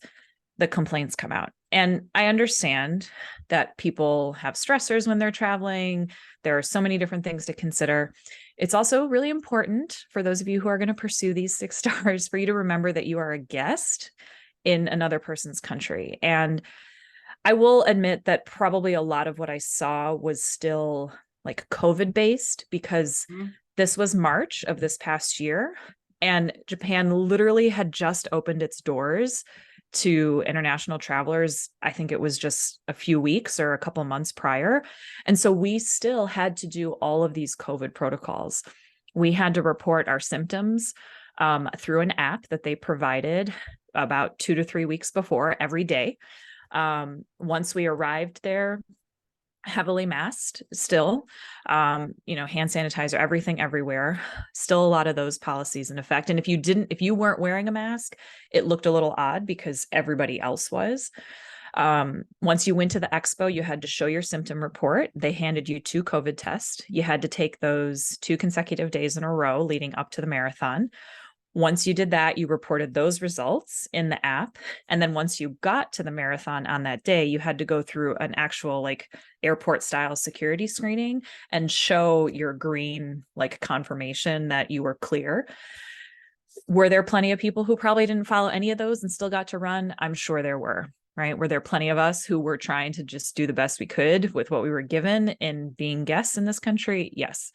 the complaints come out. And I understand that people have stressors when they're traveling. There are so many different things to consider. It's also really important for those of you who are going to pursue these 6 stars for you to remember that you are a guest in another person's country. And I will admit that probably a lot of what I saw was still like COVID based because this was March of this past year and Japan literally had just opened its doors to international travelers, I think it was just a few weeks or a couple months prior. And so we still had to do all of these COVID protocols. We had to report our symptoms through an app that they provided about 2 to 3 weeks before every day. Once we arrived there, heavily masked still, hand sanitizer, everything everywhere, still a lot of those policies in effect. And if you weren't wearing a mask, it looked a little odd because everybody else was. Once you went to the expo, you had to show your symptom report. They handed you 2 COVID tests. You had to take those 2 consecutive days in a row leading up to the marathon. Once you did that, you reported those results in the app. And then once you got to the marathon on that day, you had to go through an actual airport style security screening and show your green confirmation that you were clear. Were there plenty of people who probably didn't follow any of those and still got to run? I'm sure there were, right? Were there plenty of us who were trying to just do the best we could with what we were given in being guests in this country? Yes.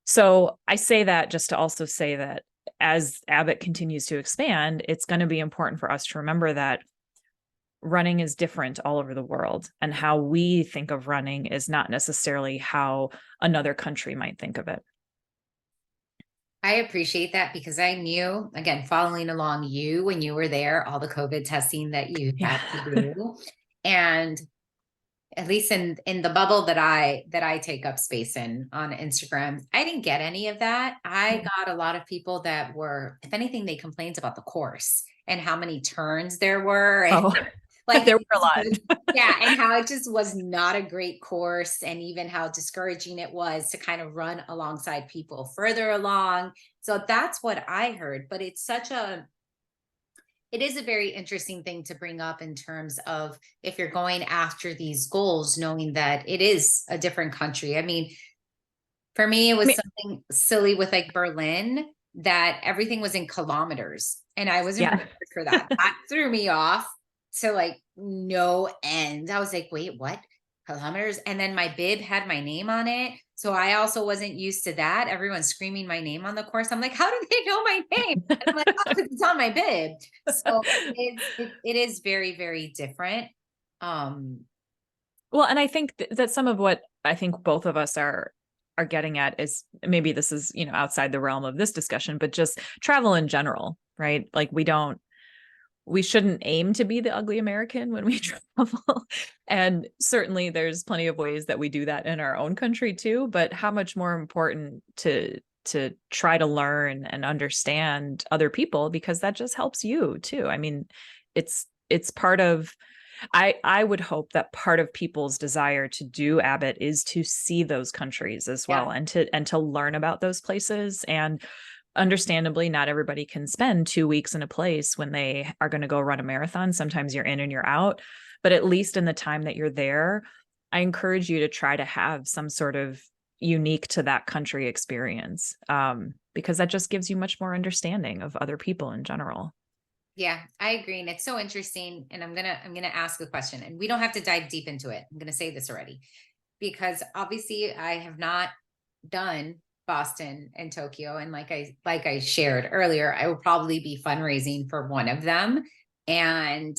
So I say that just to also say that as Abbott continues to expand, it's going to be important for us to remember that running is different all over the world, and how we think of running is not necessarily how another country might think of it.
I appreciate that, because I knew, again, following along you when you were there, all the COVID testing that you had to do. And at least in the bubble that I take up space in on Instagram, I didn't get any of that. I got a lot of people that were, if anything, they complained about the course and how many turns there were. And
there were a lot.
Yeah. And how it just was not a great course, and even how discouraging it was to kind of run alongside people further along. So that's what I heard. But it is a very interesting thing to bring up in terms of if you're going after these goals, knowing that it is a different country. I mean, for me, it was something silly with Berlin, that everything was in kilometers, and I wasn't prepared for that. That threw me off to no end. I was like, wait, what? Kilometers? And then my bib had my name on it. So I also wasn't used to that. Everyone's screaming my name on the course. I'm like, how do they know my name? And I'm like, oh, it's on my bib. So it is very, very different.
Well, and I think that some of what I think both of us are getting at is, maybe this is, outside the realm of this discussion, but just travel in general, right? We shouldn't aim to be the ugly American when we travel. And certainly there's plenty of ways that we do that in our own country too, but how much more important to try to learn and understand other people, because that just helps you too. I mean, it's part of, I would hope that part of people's desire to do Abbott is to see those countries as well, and to learn about those places. And understandably, not everybody can spend 2 weeks in a place when they are going to go run a marathon. Sometimes you're in and you're out, but at least in the time that you're there, I encourage you to try to have some sort of unique to that country experience, because that just gives you much more understanding of other people in general.
Yeah, I agree. And it's so interesting. And I'm going to ask a question, and we don't have to dive deep into it. I'm going to say this already, because obviously I have not done Boston and Tokyo. And like I shared earlier, I will probably be fundraising for one of them. And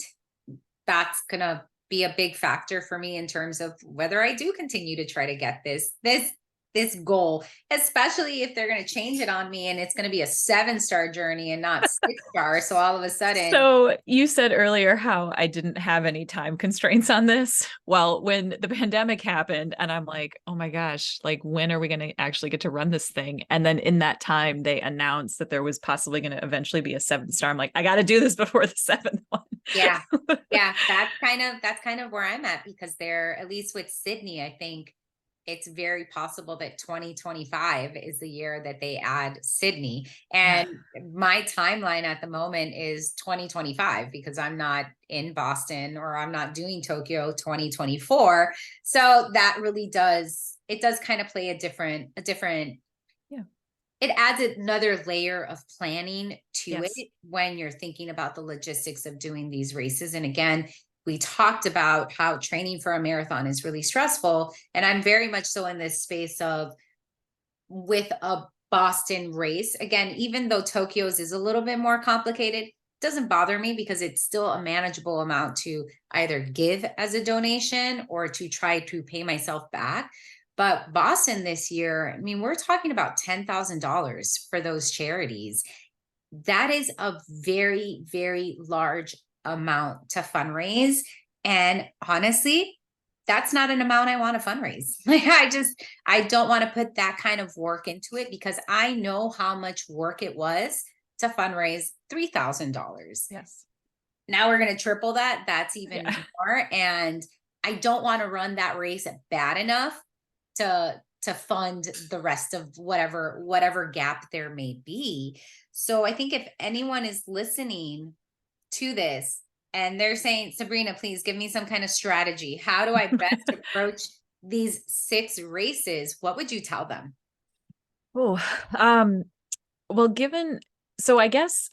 that's going to be a big factor for me in terms of whether I do continue to try to get this goal, especially if they're going to change it on me and it's going to be a 7-star journey and not 6-star. So all of a sudden.
So you said earlier how I didn't have any time constraints on this. Well, when the pandemic happened and I'm like, oh my gosh, when are we going to actually get to run this thing? And then in that time, they announced that there was possibly going to eventually be a 7-star. I'm like, I got to do this before the 7th one.
Yeah. Yeah. That's kind of where I'm at, because they're, at least with Sydney, I think it's very possible that 2025 is the year that they add Sydney. And my timeline at the moment is 2025, because I'm not in Boston, or I'm not doing Tokyo 2024. So that really does kind of play a different, it adds another layer of planning to it when you're thinking about the logistics of doing these races. And again, we talked about how training for a marathon is really stressful. And I'm very much so in this space of, with a Boston race, again, even though Tokyo's is a little bit more complicated, doesn't bother me because it's still a manageable amount to either give as a donation or to try to pay myself back. But Boston this year, I mean, we're talking about $10,000 for those charities. That is a very, very large amount to fundraise. And honestly, that's not an amount I want to fundraise. Like, I don't want to put that kind of work into it because I know how much work it was to fundraise $3,000.
Yes.
Now we're going to triple that. That's even more. And I don't want to run that race bad enough to fund the rest of whatever gap there may be. So I think if anyone is listening to this and they're saying, Sabrina, please give me some kind of strategy. How do I best approach these 6 races? What would you tell them?
Oh, well, so I guess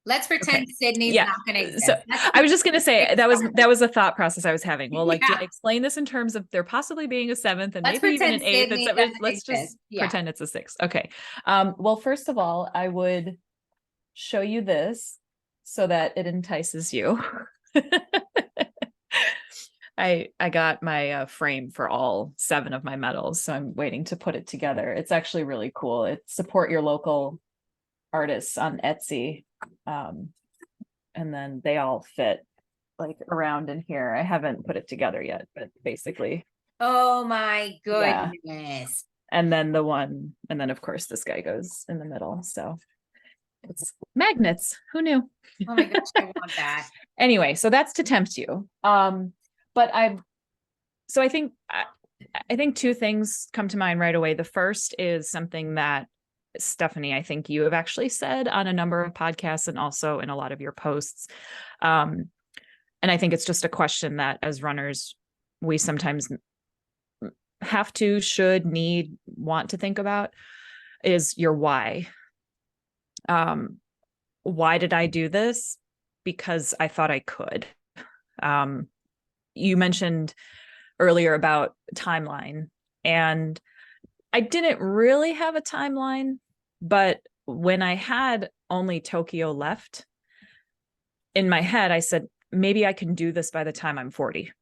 let's pretend Sydney's not going to exist.
So I was just going to say that was a thought process I was having. Well, like, do I explain this in terms of there possibly being a 7th and maybe even an 8th and 7th? Let's just pretend it's a 6th. Okay. Well, first of all, I would show you this so that it entices you. I got my frame for all 7 of my medals, so I'm waiting to put it together. It's actually really cool. It's support your local artists on Etsy. And then they all fit like around in here. I haven't put it together yet, but basically.
Oh my goodness.
Yeah. And then of course this guy goes in the middle. So it's magnets. Who knew?
Oh my gosh, I want that.
Anyway, so that's to tempt you. But I think 2 things come to mind right away. The first is something that Stephanie, I think you have actually said on a number of podcasts and also in a lot of your posts. And I think it's just a question that as runners, we sometimes have to, should, need, want to think about is your why. Why did I do this? Because I thought I could. You mentioned earlier about timeline, and I didn't really have a timeline, but when I had only Tokyo left, in my head, I said, maybe I can do this by the time I'm 40.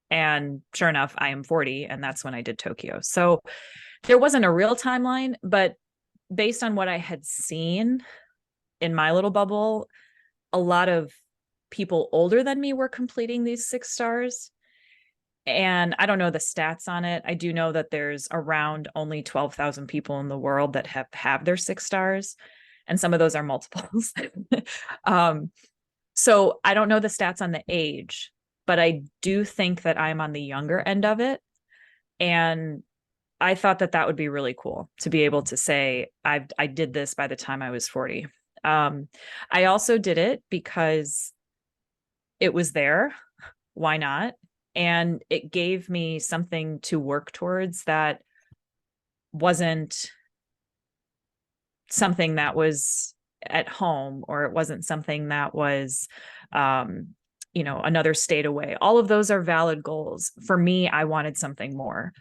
And sure enough, I am 40, and that's when I did Tokyo. So there wasn't a real timeline, but based on what I had seen in my little bubble, a lot of people older than me were completing these 6 stars. And I don't know the stats on it. I do know that there's around only 12,000 people in the world that have their 6 stars. And some of those are multiples. So I don't know the stats on the age, but I do think that I'm on the younger end of it. And I thought that would be really cool to be able to say, I did this by the time I was 40. I also did it because it was there. Why not? And it gave me something to work towards that wasn't something that was at home, or it wasn't something that was, another state away. All of those are valid goals. For me, I wanted something more.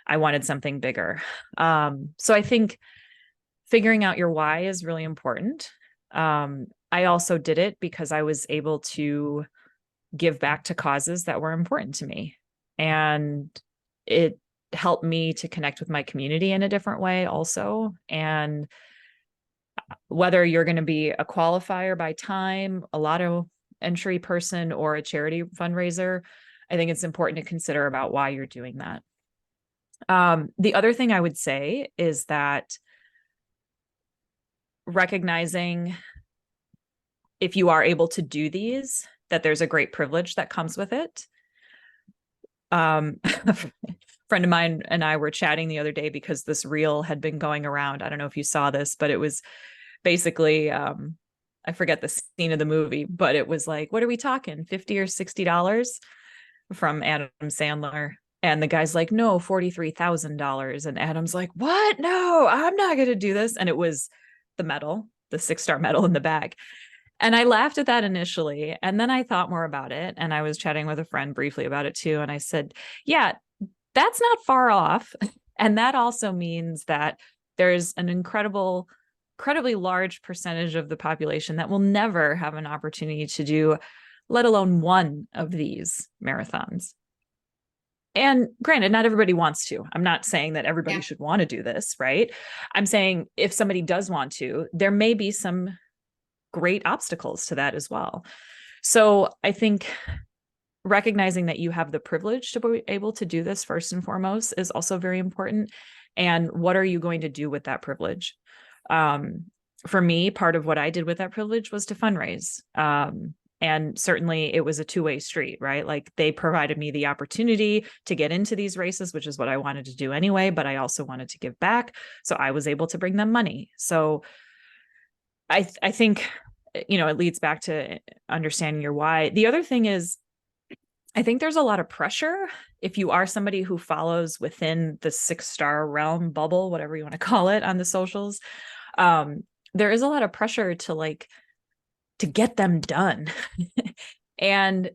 I wanted something bigger. So I think figuring out your why is really important. I also did it because I was able to give back to causes that were important to me. And it helped me to connect with my community in a different way also. And whether you're going to be a qualifier by time, a lotto entry person, or a charity fundraiser, I think it's important to consider about why you're doing that. The other thing I would say is that recognizing if you are able to do these, that there's a great privilege that comes with it. A friend of mine and I were chatting the other day because this reel had been going around. I don't know if you saw this, but it was basically, I forget the scene of the movie, but it was like, what are we talking? $50 or $60 from Adam Sandler. And the guy's like, no, $43,000. And Adam's like, what? No, I'm not going to do this. And it was the medal, the 6-star medal in the bag. And I laughed at that initially. And then I thought more about it. And I was chatting with a friend briefly about it too. And I said, yeah, that's not far off. And that also means that there's an incredible incredibly large percentage of the population that will never have an opportunity to do, let alone one of these marathons. And granted, not everybody wants to. I'm not saying that everybody should want to do this, right? I'm saying if somebody does want to, there may be some great obstacles to that as well. So I think recognizing that you have the privilege to be able to do this first and foremost is also very important. And what are you going to do with that privilege? For me, part of what I did with that privilege was to fundraise. And certainly it was a two-way street, right? Like they provided me the opportunity to get into these races, which is what I wanted to do anyway, but I also wanted to give back. So I was able to bring them money. So I think, you know, it leads back to understanding your why. The other thing is, I think there's a lot of pressure if you are somebody who follows within the 6-star realm bubble, whatever you want to call it on the socials. There is a lot of pressure to get them done. And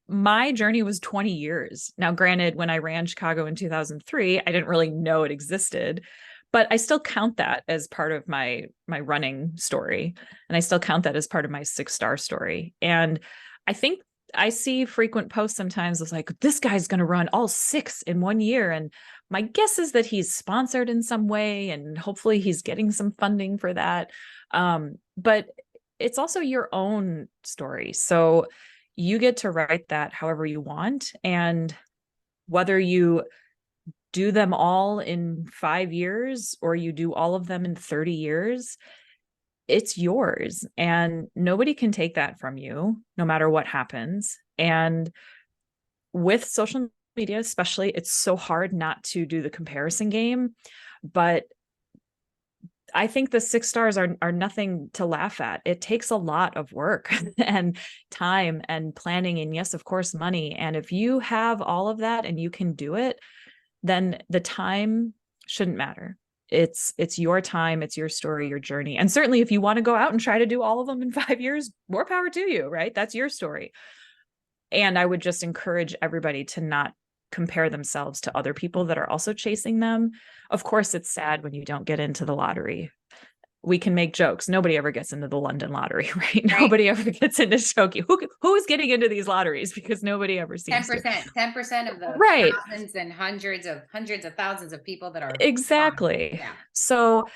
my journey was 20 years. Now, granted, when I ran Chicago in 2003, I didn't really know it existed, but I still count that as part of my running story. And I still count that as part of my 6-star story. And I think I see frequent posts sometimes of like, this guy's going to run all 6 in 1 year. And my guess is that he's sponsored in some way, and hopefully he's getting some funding for that. But it's also your own story. So you get to write that however you want. And whether you do them all in 5 years or you do all of them in 30 years, it's yours. And nobody can take that from you, no matter what happens. And with social media, especially, it's so hard not to do the comparison game. But I think the 6 stars are nothing to laugh at. It takes a lot of work and time and planning, and yes, of course, money. And if you have all of that and you can do it, then the time shouldn't matter. It's your time, it's your story, your journey. And certainly if you want to go out and try to do all of them in 5 years, more power to you, right? That's your story. And I would just encourage everybody to not compare themselves to other people that are also chasing them. Of course, it's sad when you don't get into the lottery. We can make jokes. Nobody ever gets into the London lottery, right? Nobody ever gets into Tokyo. Who is getting into these lotteries? Because nobody ever seems
10%, 10% of the
right.
thousands and hundreds of thousands of people that are
exactly.
Yeah.
So,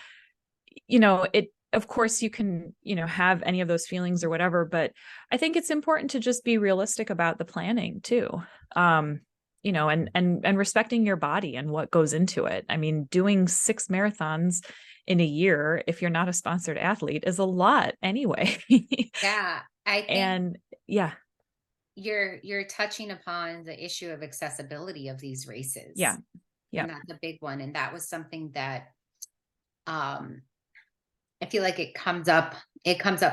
you know, of course you can, you know, have any of those feelings or whatever, but I think it's important to just be realistic about the planning too. You know, and respecting your body and what goes into it. I mean, doing 6 marathons in a year, if you're not a sponsored athlete, is a lot anyway.
Yeah. I think
and yeah,
you're touching upon the issue of accessibility of these races.
Yeah.
And that's a big one. And that was something that I feel like it comes up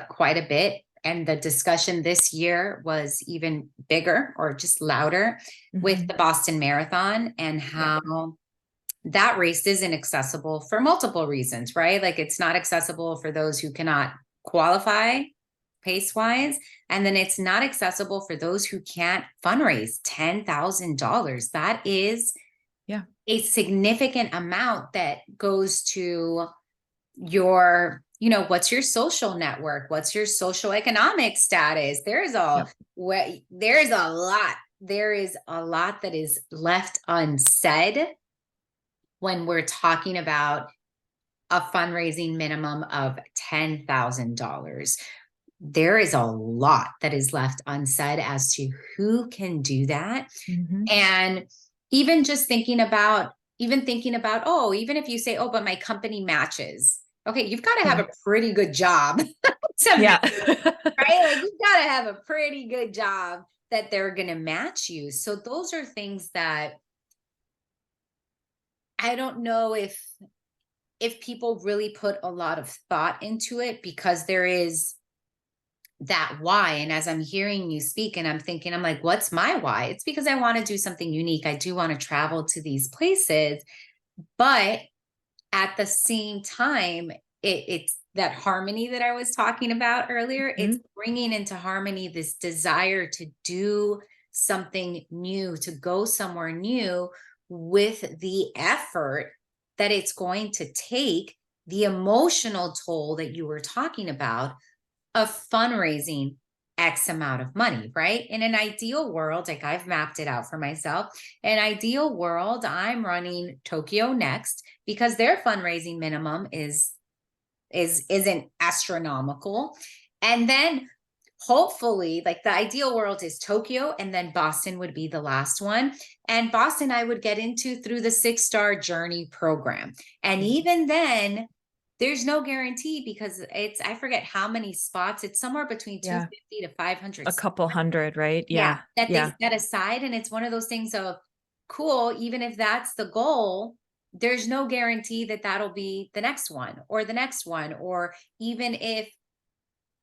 quite a bit. And the discussion this year was even bigger or just louder with the Boston Marathon, and how that race isn't accessible for multiple reasons, right? Like it's not accessible for those who cannot qualify pace wise. And then it's not accessible for those who can't fundraise $10,000. That is a significant amount that goes to your, you know, what's your social network? What's your social economic status? There is a lot that is left unsaid when we're talking about a fundraising minimum of $10,000. There is a lot that is left unsaid as to who can do that. And even just thinking about, even if you say, oh, but my company matches. Okay, you've got to have a pretty good job. Right? Like you've got to have a pretty good job that they're going to match you. So those are things that I don't know if people really put a lot of thought into it, because there is that why. And as I'm hearing you speak and I'm thinking, I'm like, what's my why? It's because I want to do something unique. I do want to travel to these places, but at the same time, it's that harmony that I was talking about earlier. It's bringing into harmony this desire to do something new, to go somewhere new, with the effort that it's going to take the emotional toll that you were talking about of fundraising X amount of money, right? In an ideal world, like I've mapped it out for myself, an ideal world, I'm running Tokyo next because their fundraising minimum isn't astronomical. And then hopefully, like the ideal world is Tokyo, and then Boston would be the last one. And Boston, I would get into through the 6-star journey program. And even then, there's no guarantee because I forget how many spots. It's somewhere between 250 to 500.
A couple hundred, right?
Yeah. That they set aside. And it's one of those things of cool, even if that's the goal, there's no guarantee that that'll be the next one or the next one, or even if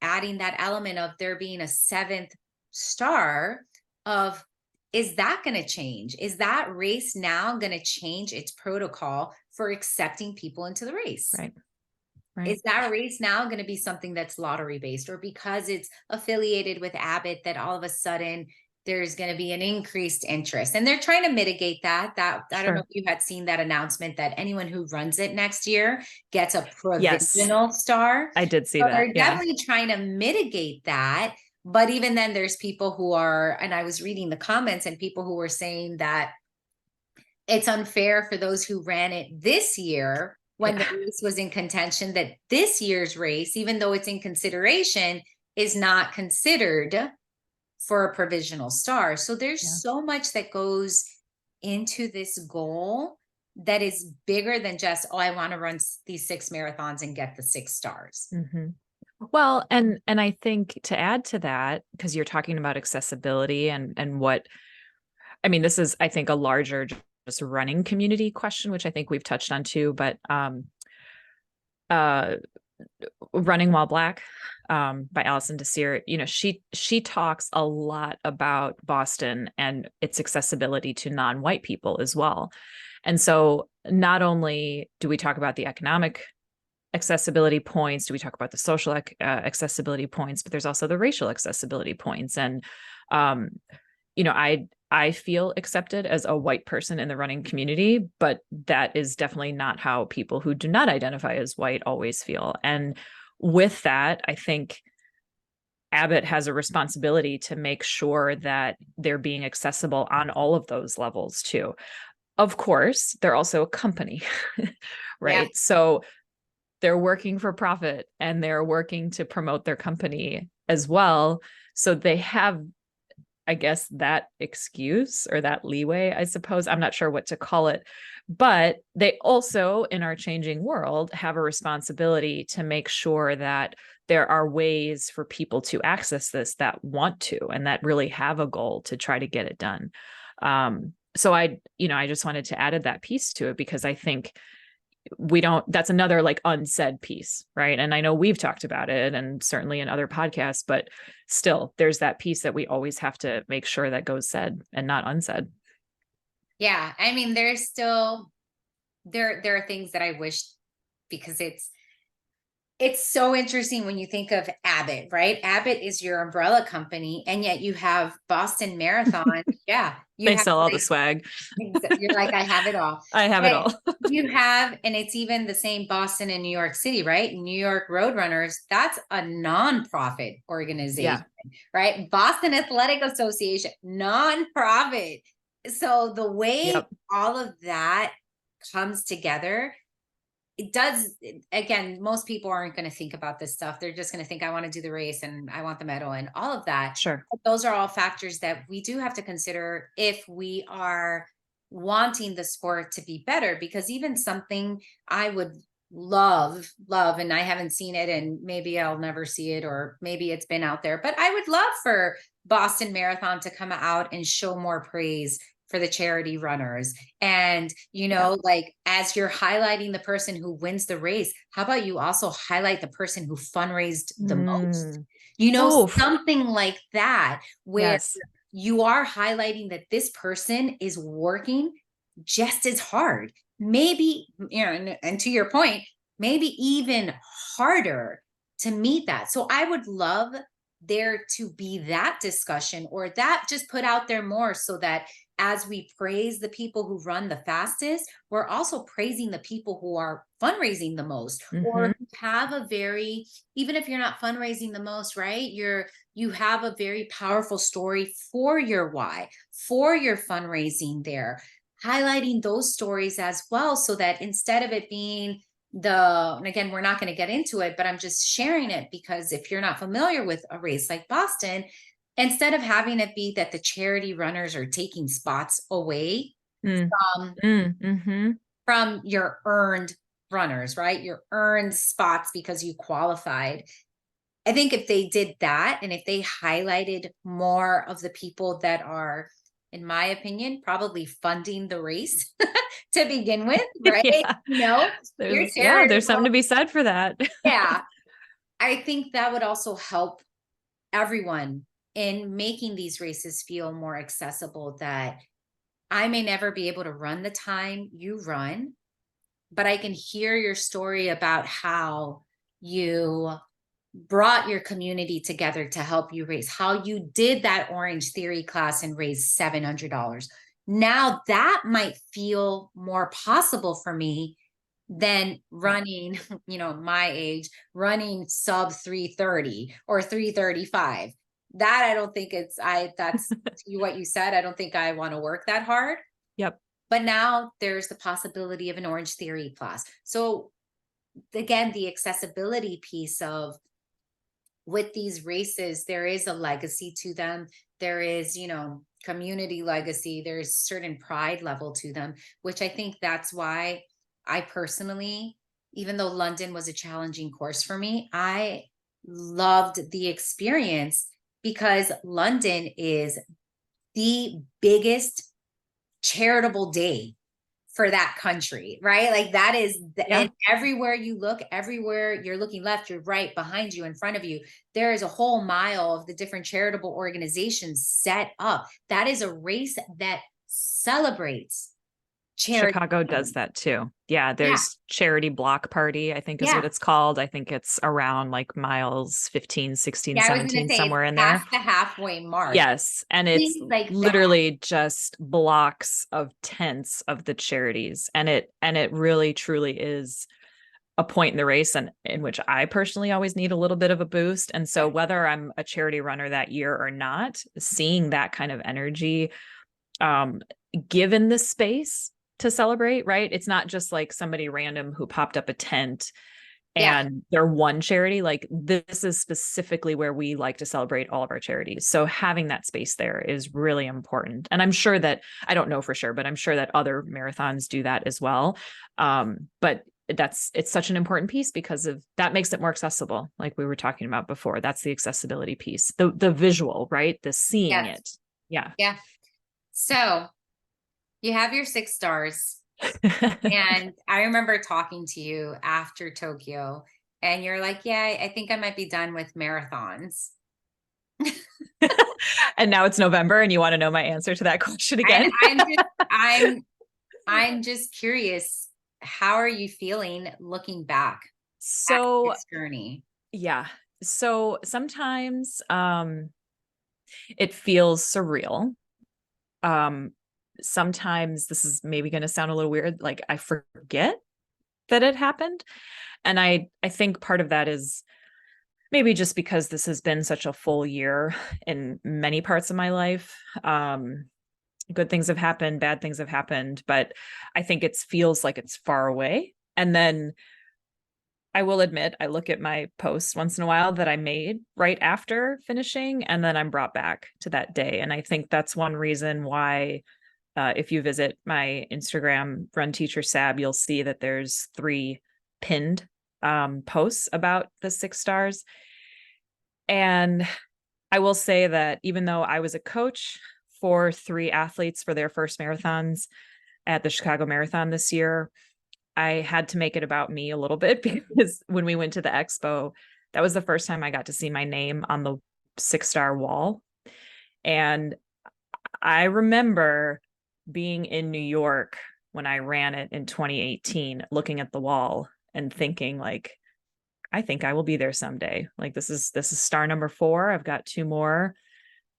adding that element of there being a 7th star of, is that going to change? Is that race now going to change its protocol for accepting people into the race?
Right.
Is that race now going to be something that's lottery based, or because it's affiliated with Abbott that all of a sudden there's going to be an increased interest? And they're trying to mitigate that. I don't know if you had seen that announcement that anyone who runs it next year gets a provisional star.
I did see
so
that.
They're definitely trying to mitigate that. But even then there's people who are, and I was reading the comments and people who were saying that it's unfair for those who ran it this year when the race was in contention, that this year's race, even though it's in consideration, is not considered for a provisional star. So there's so much that goes into this goal that is bigger than just, oh, I want to run these 6 marathons and get the 6 stars.
Well, and I think to add to that, because you're talking about accessibility and what, I mean, this is, I think, a larger just running community question, which I think we've touched on too, but Running While Black by Alison Desir, she talks a lot about Boston and its accessibility to non-white people as well. And so not only do we talk about the economic accessibility points, do we talk about the social accessibility points, but there's also the racial accessibility points. And I feel accepted as a white person in the running community, but that is definitely not how people who do not identify as white always feel. And with that, I think Abbott has a responsibility to make sure that they're being accessible on all of those levels too. Of course, they're also a company, right? So they're working for profit and they're working to promote their company as well. So they have, I guess, that excuse or that leeway, I suppose. I'm not sure what to call it, but they also, in our changing world, have a responsibility to make sure that there are ways for people to access this that want to, and that really have a goal to try to get it done. So I just wanted to add that piece to it, because I think that's another like unsaid piece, right? And I know we've talked about it and certainly in other podcasts, but still there's that piece that we always have to make sure that goes said and not unsaid.
Yeah. I mean, there's still, there are things that I wish, because it's so interesting when you think of Abbott, right? Abbott is your umbrella company, and yet you have Boston Marathon.
They sell all the swag.
You're like, I have it all.
I have it all.
You have, and it's even the same Boston and New York City, right? New York Roadrunners, that's a nonprofit organization, right? Boston Athletic Association, nonprofit. So the way all of that comes together, it does, again, most people aren't going to think about this stuff. They're just going to think, I want to do the race and I want the medal and all of that.
Sure.
But those are all factors that we do have to consider if we are wanting the sport to be better, because even something I would love, and I haven't seen it and maybe I'll never see it, or maybe it's been out there, but I would love for Boston Marathon to come out and show more praise for the charity runners. And, like, as you're highlighting the person who wins the race, how about you also highlight the person who fundraised the most, something like that, where you are highlighting that this person is working just as hard, maybe, and to your point, maybe even harder to meet that. So I would love there to be that discussion, or that just put out there more, so that as we praise the people who run the fastest, we're also praising the people who are fundraising the most, or have a very, even if you're not fundraising the most, right? You have a very powerful story for your why, for your fundraising there, highlighting those stories as well, so that instead of it being and again, we're not going to get into it, but I'm just sharing it because if you're not familiar with a race like Boston, instead of having it be that the charity runners are taking spots away from your earned runners, right? Your earned spots because you qualified. I think if they did that, and if they highlighted more of the people that are, in my opinion, probably funding the race to begin with, right?
Yeah. There's something to be said for that.
Yeah. I think that would also help everyone in making these races feel more accessible, that I may never be able to run the time you run, but I can hear your story about how you brought your community together to help you raise, how you did that Orange Theory class and raised $700. Now that might feel more possible for me than running, my age, running sub 3:30 or 3:35. That I don't think that's what you said. I don't think I want to work that hard.
Yep.
But now there's the possibility of an Orange Theory class. So again, the accessibility piece of, with these races, there is a legacy to them. There is, community legacy. There's certain pride level to them, which I think that's why I personally, even though London was a challenging course for me, I loved the experience, because London is the biggest charitable day for that country, right? Like that is, and everywhere you look, everywhere you're looking, left, you're right, behind you, in front of you, there is a whole mile of the different charitable organizations set up. That is a race that celebrates charity.
Chicago does that too. Yeah, there's Charity Block Party, I think is what it's called. I think it's around like miles 15, 16, 17, somewhere in there.
The halfway mark.
Yes. And it's like literally just blocks of tents of the charities. And it really truly is a point in the race, and in which I personally always need a little bit of a boost. And so whether I'm a charity runner that year or not, seeing that kind of energy, given the space to celebrate, right? It's not just like somebody random who popped up a tent and they're one charity. Like this is specifically where we like to celebrate all of our charities. So having that space there is really important. And I'm sure that, I don't know for sure, but I'm sure that other marathons do that as well. But it's such an important piece because of that, makes it more accessible. Like we were talking about before, that's the accessibility piece, the visual, right? The seeing it. Yeah.
Yeah. So you have your 6 stars. And I remember talking to you after Tokyo, and you're like, yeah, I think I might be done with marathons.
And now it's November and you want to know my answer to that question again?
I'm just curious, how are you feeling looking back
so
at this journey?
Yeah. So sometimes it feels surreal. Sometimes, this is maybe going to sound a little weird, like I forget that it happened. And I think part of that is maybe just because this has been such a full year in many parts of my life. Good things have happened, bad things have happened, but I think it feels like it's far away. And then I will admit, I look at my posts once in a while that I made right after finishing, and then I'm brought back to that day. And I think that's one reason why, if you visit my Instagram, Run Teacher Sab, you'll see that there's 3 pinned posts about the 6 stars. And I will say that even though I was a coach for 3 athletes for their first marathons at the Chicago Marathon this year, I had to make it about me a little bit, because when we went to the expo, that was the first time I got to see my name on the 6-star wall. And I remember being in New York when I ran it in 2018, looking at the wall and thinking like, I think I will be there someday. Like this is star number 4. I've got 2 more.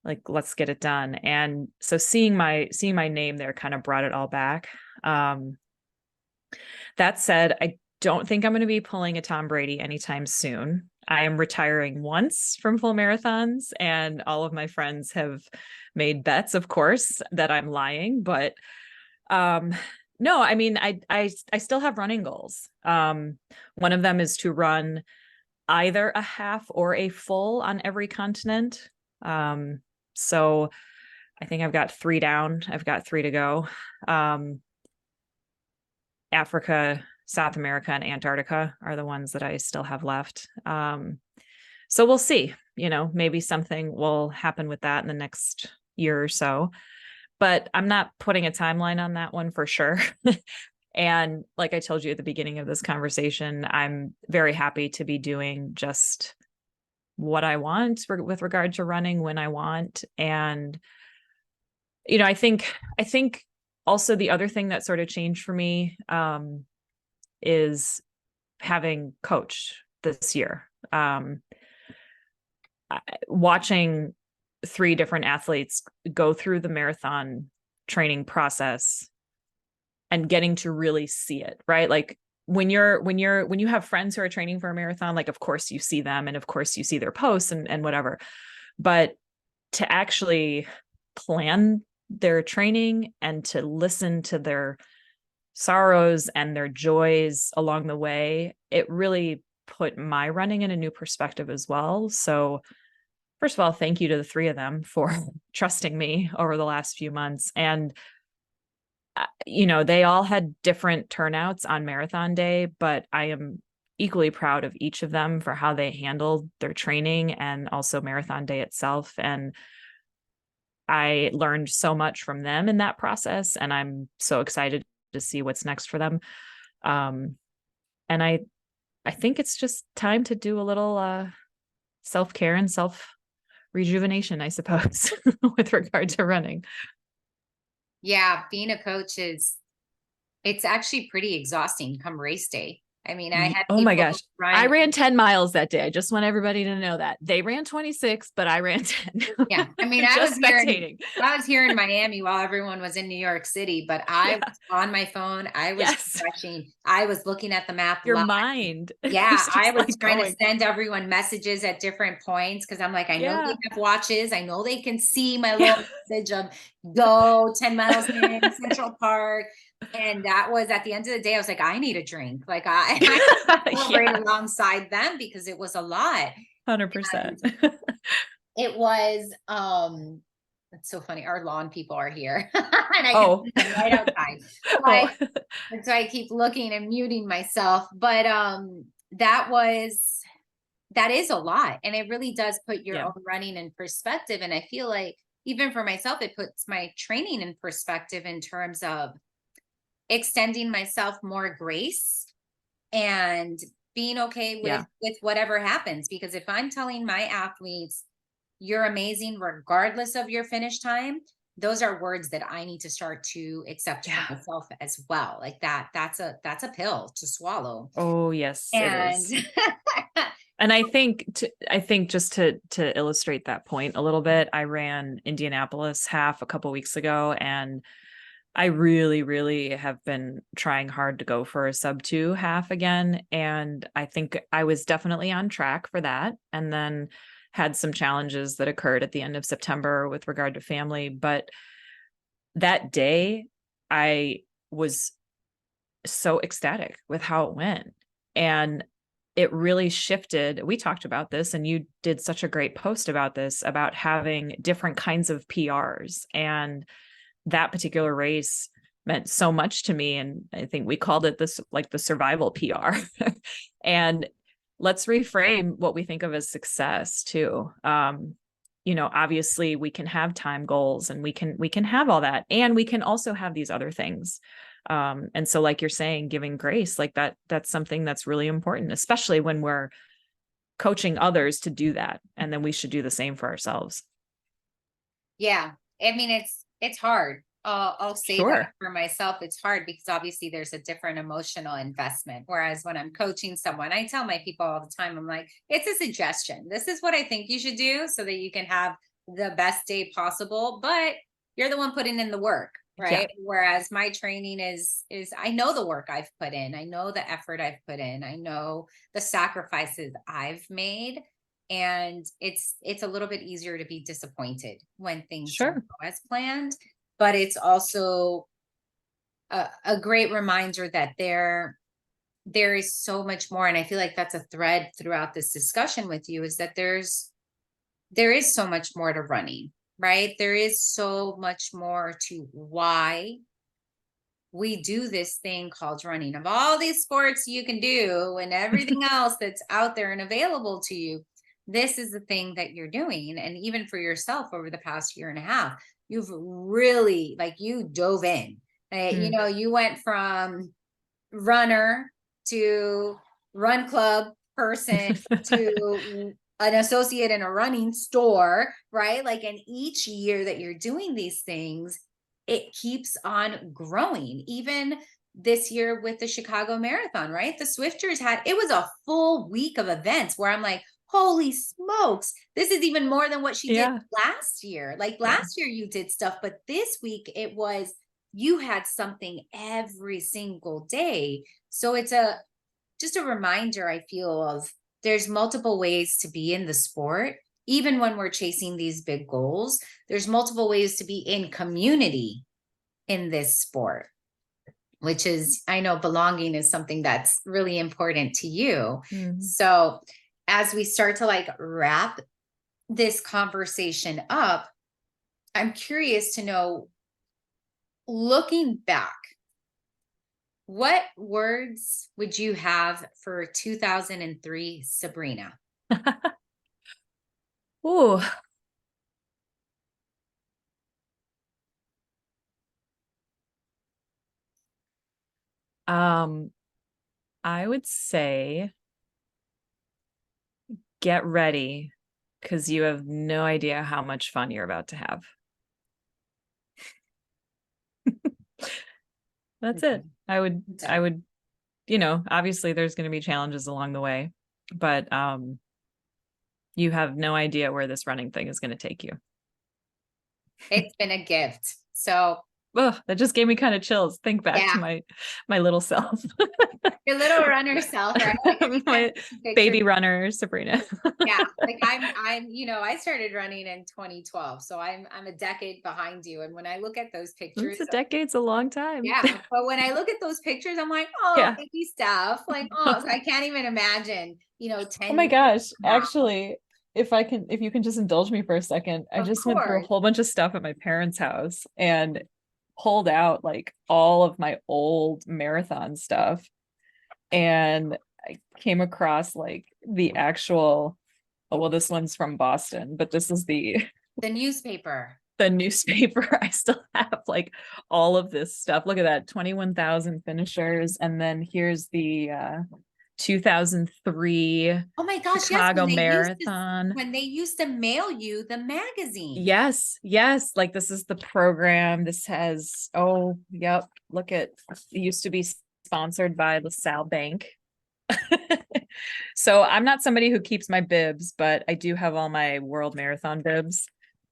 Like, let's get it done. And so seeing my name there kind of brought it all back. That said, I don't think I'm going to be pulling a Tom Brady anytime soon. I am retiring once from full marathons, and all of my friends have made bets, of course, that I'm lying. But no, I mean, I still have running goals. One of them is to run either a half or a full on every continent. So I think I've got 3 down. I've got 3 to go. Africa, South America, and Antarctica are the ones that I still have left. So we'll see, maybe something will happen with that in the next year or so, but I'm not putting a timeline on that one for sure. And like I told you at the beginning of this conversation, I'm very happy to be doing just what I want with regard to running when I want. And, I think also the other thing that sort of changed for me is having coached this year. Watching 3 different athletes go through the marathon training process and getting to really see it, right? Like when you have friends who are training for a marathon, like, of course you see them and of course you see their posts and whatever, but to actually plan their training and to listen to their sorrows and their joys along the way, it really put my running in a new perspective as well. So first of all, thank you to the 3 of them for trusting me over the last few months. And, they all had different turnouts on marathon day, but I am equally proud of each of them for how they handled their training and also marathon day itself. And I learned so much from them in that process, and I'm so excited to see what's next for them. And I think it's just time to do a little self-care and self-rejuvenation, I suppose, with regard to running.
Yeah, being a coach it's actually pretty exhausting come race day. I mean, I had
Oh my
people
gosh. I ran 10 miles that day. I just want everybody to know that. They ran 26, but I ran 10.
Yeah. I mean, I was here in Miami while everyone was in New York City, but I was on my phone. I was refreshing. I was looking at the map.
Your mind.
Yeah. I was trying to send everyone messages at different points because I'm like, I know they have watches. I know they can see my little message of go 10 miles in Central Park. And that was at the end of the day, I was like, I need a drink. Like I celebrate alongside them because it was a lot.
100%.
It was, it's so funny. Our lawn people are here and I can right outside. So I keep looking and muting myself, but, that is a lot. And it really does put your own running in perspective. And I feel like even for myself, it puts my training in perspective in terms of extending myself more grace and being okay with whatever happens. Because if I'm telling my athletes, you're amazing, regardless of your finish time, those are words that I need to start to accept for myself as well. Like that's a pill to swallow.
Oh yes,
and
it is. And I think just to illustrate that point a little bit, I ran Indianapolis half a couple weeks ago, and I really, really have been trying hard to go for a sub 2 half again. And I think I was definitely on track for that. And then had some challenges that occurred at the end of September with regard to family. But that day I was so ecstatic with how it went. And it really shifted. We talked about this, and you did such a great post about this, about having different kinds of PRs. And that particular race meant so much to me. And I think we called it this, like the survival PR. And let's reframe what we think of as success too. Obviously we can have time goals and we can have all that. And we can also have these other things. And so like you're saying, giving grace, like that's something that's really important, especially when we're coaching others to do that. And then we should do the same for ourselves.
Yeah. I mean, it's hard. I'll say that
Sure.
for myself, it's hard because obviously there's a different emotional investment. Whereas when I'm coaching someone, I tell my people all the time, I'm like, it's a suggestion. This is what I think you should do so that you can have the best day possible, but you're the one putting in the work,
Yeah,
right? Whereas my training is I know the work I've put in, I know the effort I've put in, I know the sacrifices I've made. And it's a little bit easier to be disappointed when things don't
sure.
go as planned, but it's also a great reminder that there is so much more. And I feel like that's a thread throughout this discussion with you, is that there is so much more to running, right? There is so much more to why we do this thing called running. Of all these sports you can do and everything else that's out there and available to you, this is the thing that you're doing. And even for yourself over the past year and a half, you've really, like, you dove in. You
Mm.
know, you went from runner to run club person to an associate in a running store, right? Like, and each year that you're doing these things, it keeps on growing. Even this year with the Chicago Marathon, right? The Swifters had, it was a full week of events where I'm like, holy smokes, this is even more than what she did
Yeah.
last year. Like
Yeah.
last year you did stuff, but this week it was, you had something every single day. So it's just a reminder, I feel, of there's multiple ways to be in the sport. Even when we're chasing these big goals, there's multiple ways to be in community in this sport, which is, I know belonging is something that's really important to you.
Mm.
So as we start to like wrap this conversation up, I'm curious to know, looking back, what words would you have for 2003 Sabrina?
Ooh. Um, I would say get ready because you have no idea how much fun you're about to have. That's it. I would, obviously there's going to be challenges along the way, but you have no idea where this running thing is going to take you.
It's been a gift. So
Oh, that just gave me kind of chills. Think back to
yeah,
my little self.
your little runner self, right? Like anytime
My
I see pictures,
baby runner, Sabrina.
yeah, like I started running in 2012, so I'm a decade behind you. And when I look at those pictures,
It's a decade's a long time.
yeah, but when I look at those pictures, I'm like, oh,
Yeah.
baby stuff. Like, oh, so I can't even imagine,
Oh
10
my
years
gosh.
from now.
Actually, if you can just indulge me for a second, I
Of
just went through a
course.
whole bunch of stuff at my parents' house and pulled out like all of my old marathon stuff. And I came across like the actual, oh, well, this one's from Boston, but this is
The newspaper.
the newspaper. I still have like all of this stuff. Look at that, 21,000 finishers. And then here's the 2003
Oh my gosh, yes,
Chicago Marathon.
when they used to mail you the magazine.
Yes, yes. Like this is the program. This has, oh, yep. Look at, it used to be sponsored by LaSalle Bank. So I'm not somebody who keeps my bibs, but I do have all my World Marathon bibs.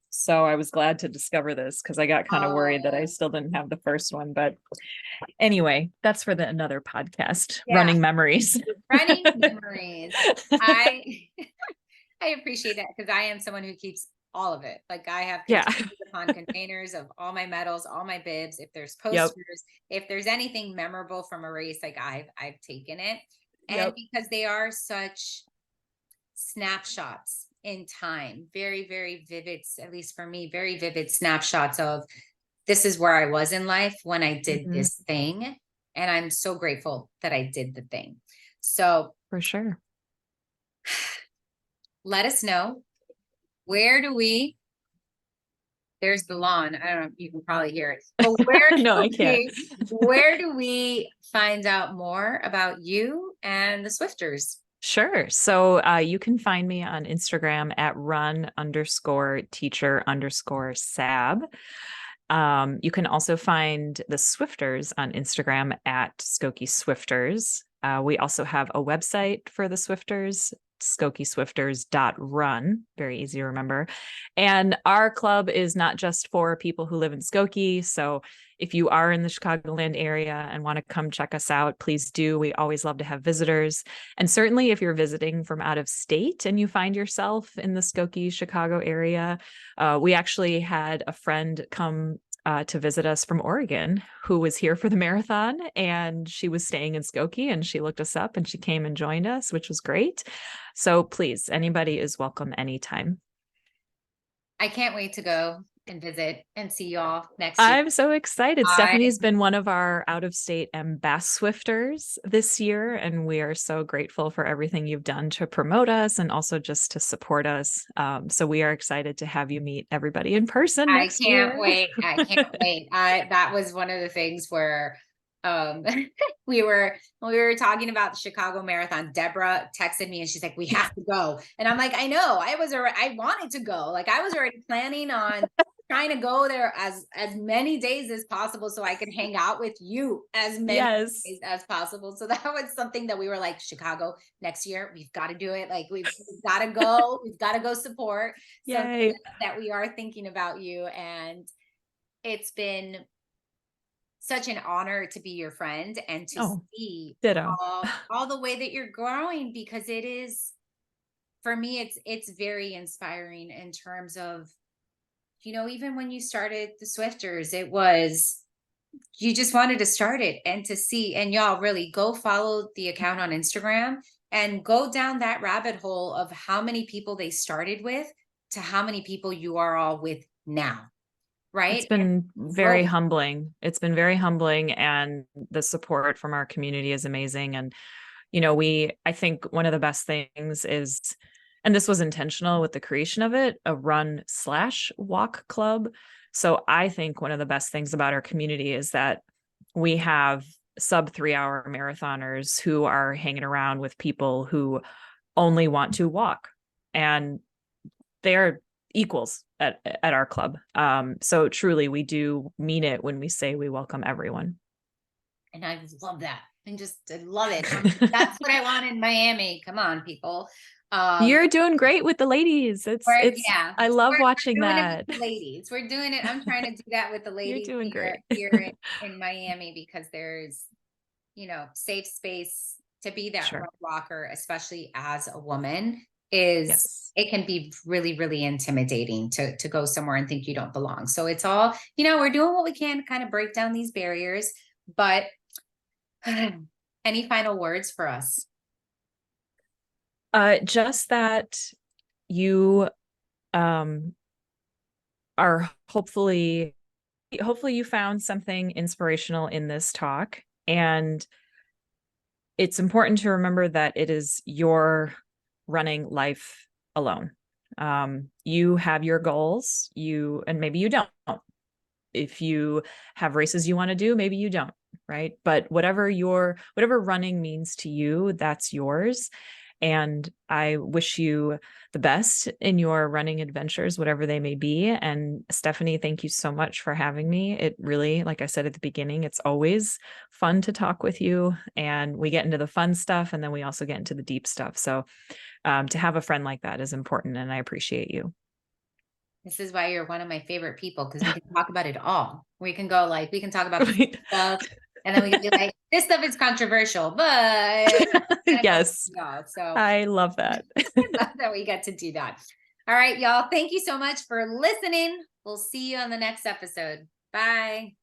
So I was glad to discover this because I got kind of worried that I
Oh,
still didn't have the first one. But anyway, that's for another podcast,
yeah.
running memories.
Running memories. I I appreciate that because I am someone who keeps all of it. Like I have
Yeah.
containers upon containers of all my medals, all my bibs. If there's
Yep.
posters, if there's anything memorable from a race, like I've taken it. And
Yep.
because they are such snapshots in time, very, very vivid, at least for me, very vivid snapshots of this is where I was in life when I did
Mhm.
this thing. And I'm so grateful that I did the thing. So
For sure.
let us know, where do we, there's the lawn. I don't know if you can probably hear it, but
No, I can't.
where do we find out more about you and the Swifters?
Sure. So you can find me on Instagram at run_teacher_sab. You can also find the Swifters on Instagram at Skokie Swifters. We also have a website for the Swifters, skokieswifters.run. Very easy to remember. And our club is not just for people who live in Skokie. So if you are in the Chicagoland area and want to come check us out, please do. We always love to have visitors. And certainly if you're visiting from out of state and you find yourself in the Skokie, Chicago area, we actually had a friend come to visit us from Oregon who was here for the marathon, and she was staying in Skokie, and she looked us up and she came and joined us, which was great. So please, anybody is welcome anytime.
I can't wait to go and visit and see y'all next year.
I'm so excited. Stephanie's been one of our out-of-state ambassadors this year, and we are so grateful for everything you've done to promote us and also just to support us. So we are excited to have you meet everybody in person next year.
I can't wait. I can't wait. That was one of the things where we were talking about the Chicago Marathon. Deborah texted me and she's like, "We have to go." And I'm like, "I know. I wanted to go. Like, I was already planning on trying to go there as many days as possible so I could hang out with you as many days as possible." So that was something that we were like, Chicago next year, we've got to do it. Like, we've got to go. We've got to go support.
Yay.
So that we are thinking about you, and it's been such an honor to be your friend and to see all the way that you're growing, because it is, for me, it's very inspiring in terms of, you know, even when you started the Swifters, it was, you just wanted to start it, and to see, and y'all really go follow the account on Instagram and go down that rabbit hole of how many people they started with to how many people you are all with now. Right.
It's been very humbling. It's been very humbling. And the support from our community is amazing. And, you know, I think one of the best things is, and this was intentional with the creation of it, a run/walk club. So I think one of the best things about our community is that we have sub 3-hour marathoners who are hanging around with people who only want to walk, and they're equals at our club. So truly, we do mean it when we say we welcome everyone.
And I love that. I love it. That's what I want in Miami. Come on, people.
You're doing great with the ladies. I love watching that.
Ladies, we're doing it. I'm trying to do that with the ladies.
You're doing great
here in Miami, because there's, you know, safe space to be that road walker, especially as a woman. It can be really, really intimidating to go somewhere and think you don't belong. So it's all, you know, we're doing what we can to kind of break down these barriers. But any final words for us?
Just that you are hopefully you found something inspirational in this talk, and it's important to remember that it is your running life alone. You have your goals, and maybe you don't. If you have races you want to do, maybe you don't, right? But whatever running means to you, that's yours. And I wish you the best in your running adventures, whatever they may be. And Stephanie, thank you so much for having me. It really, like I said at the beginning, it's always fun to talk with you, and we get into the fun stuff, and then we also get into the deep stuff. So to have a friend like that is important, and I appreciate you.
This is why you're one of my favorite people, because we can talk about it all. We can talk about stuff, and then we can be like, this stuff is controversial, but
yes. So I love that.
I love that we get to do that. All right, y'all. Thank you so much for listening. We'll see you on the next episode. Bye.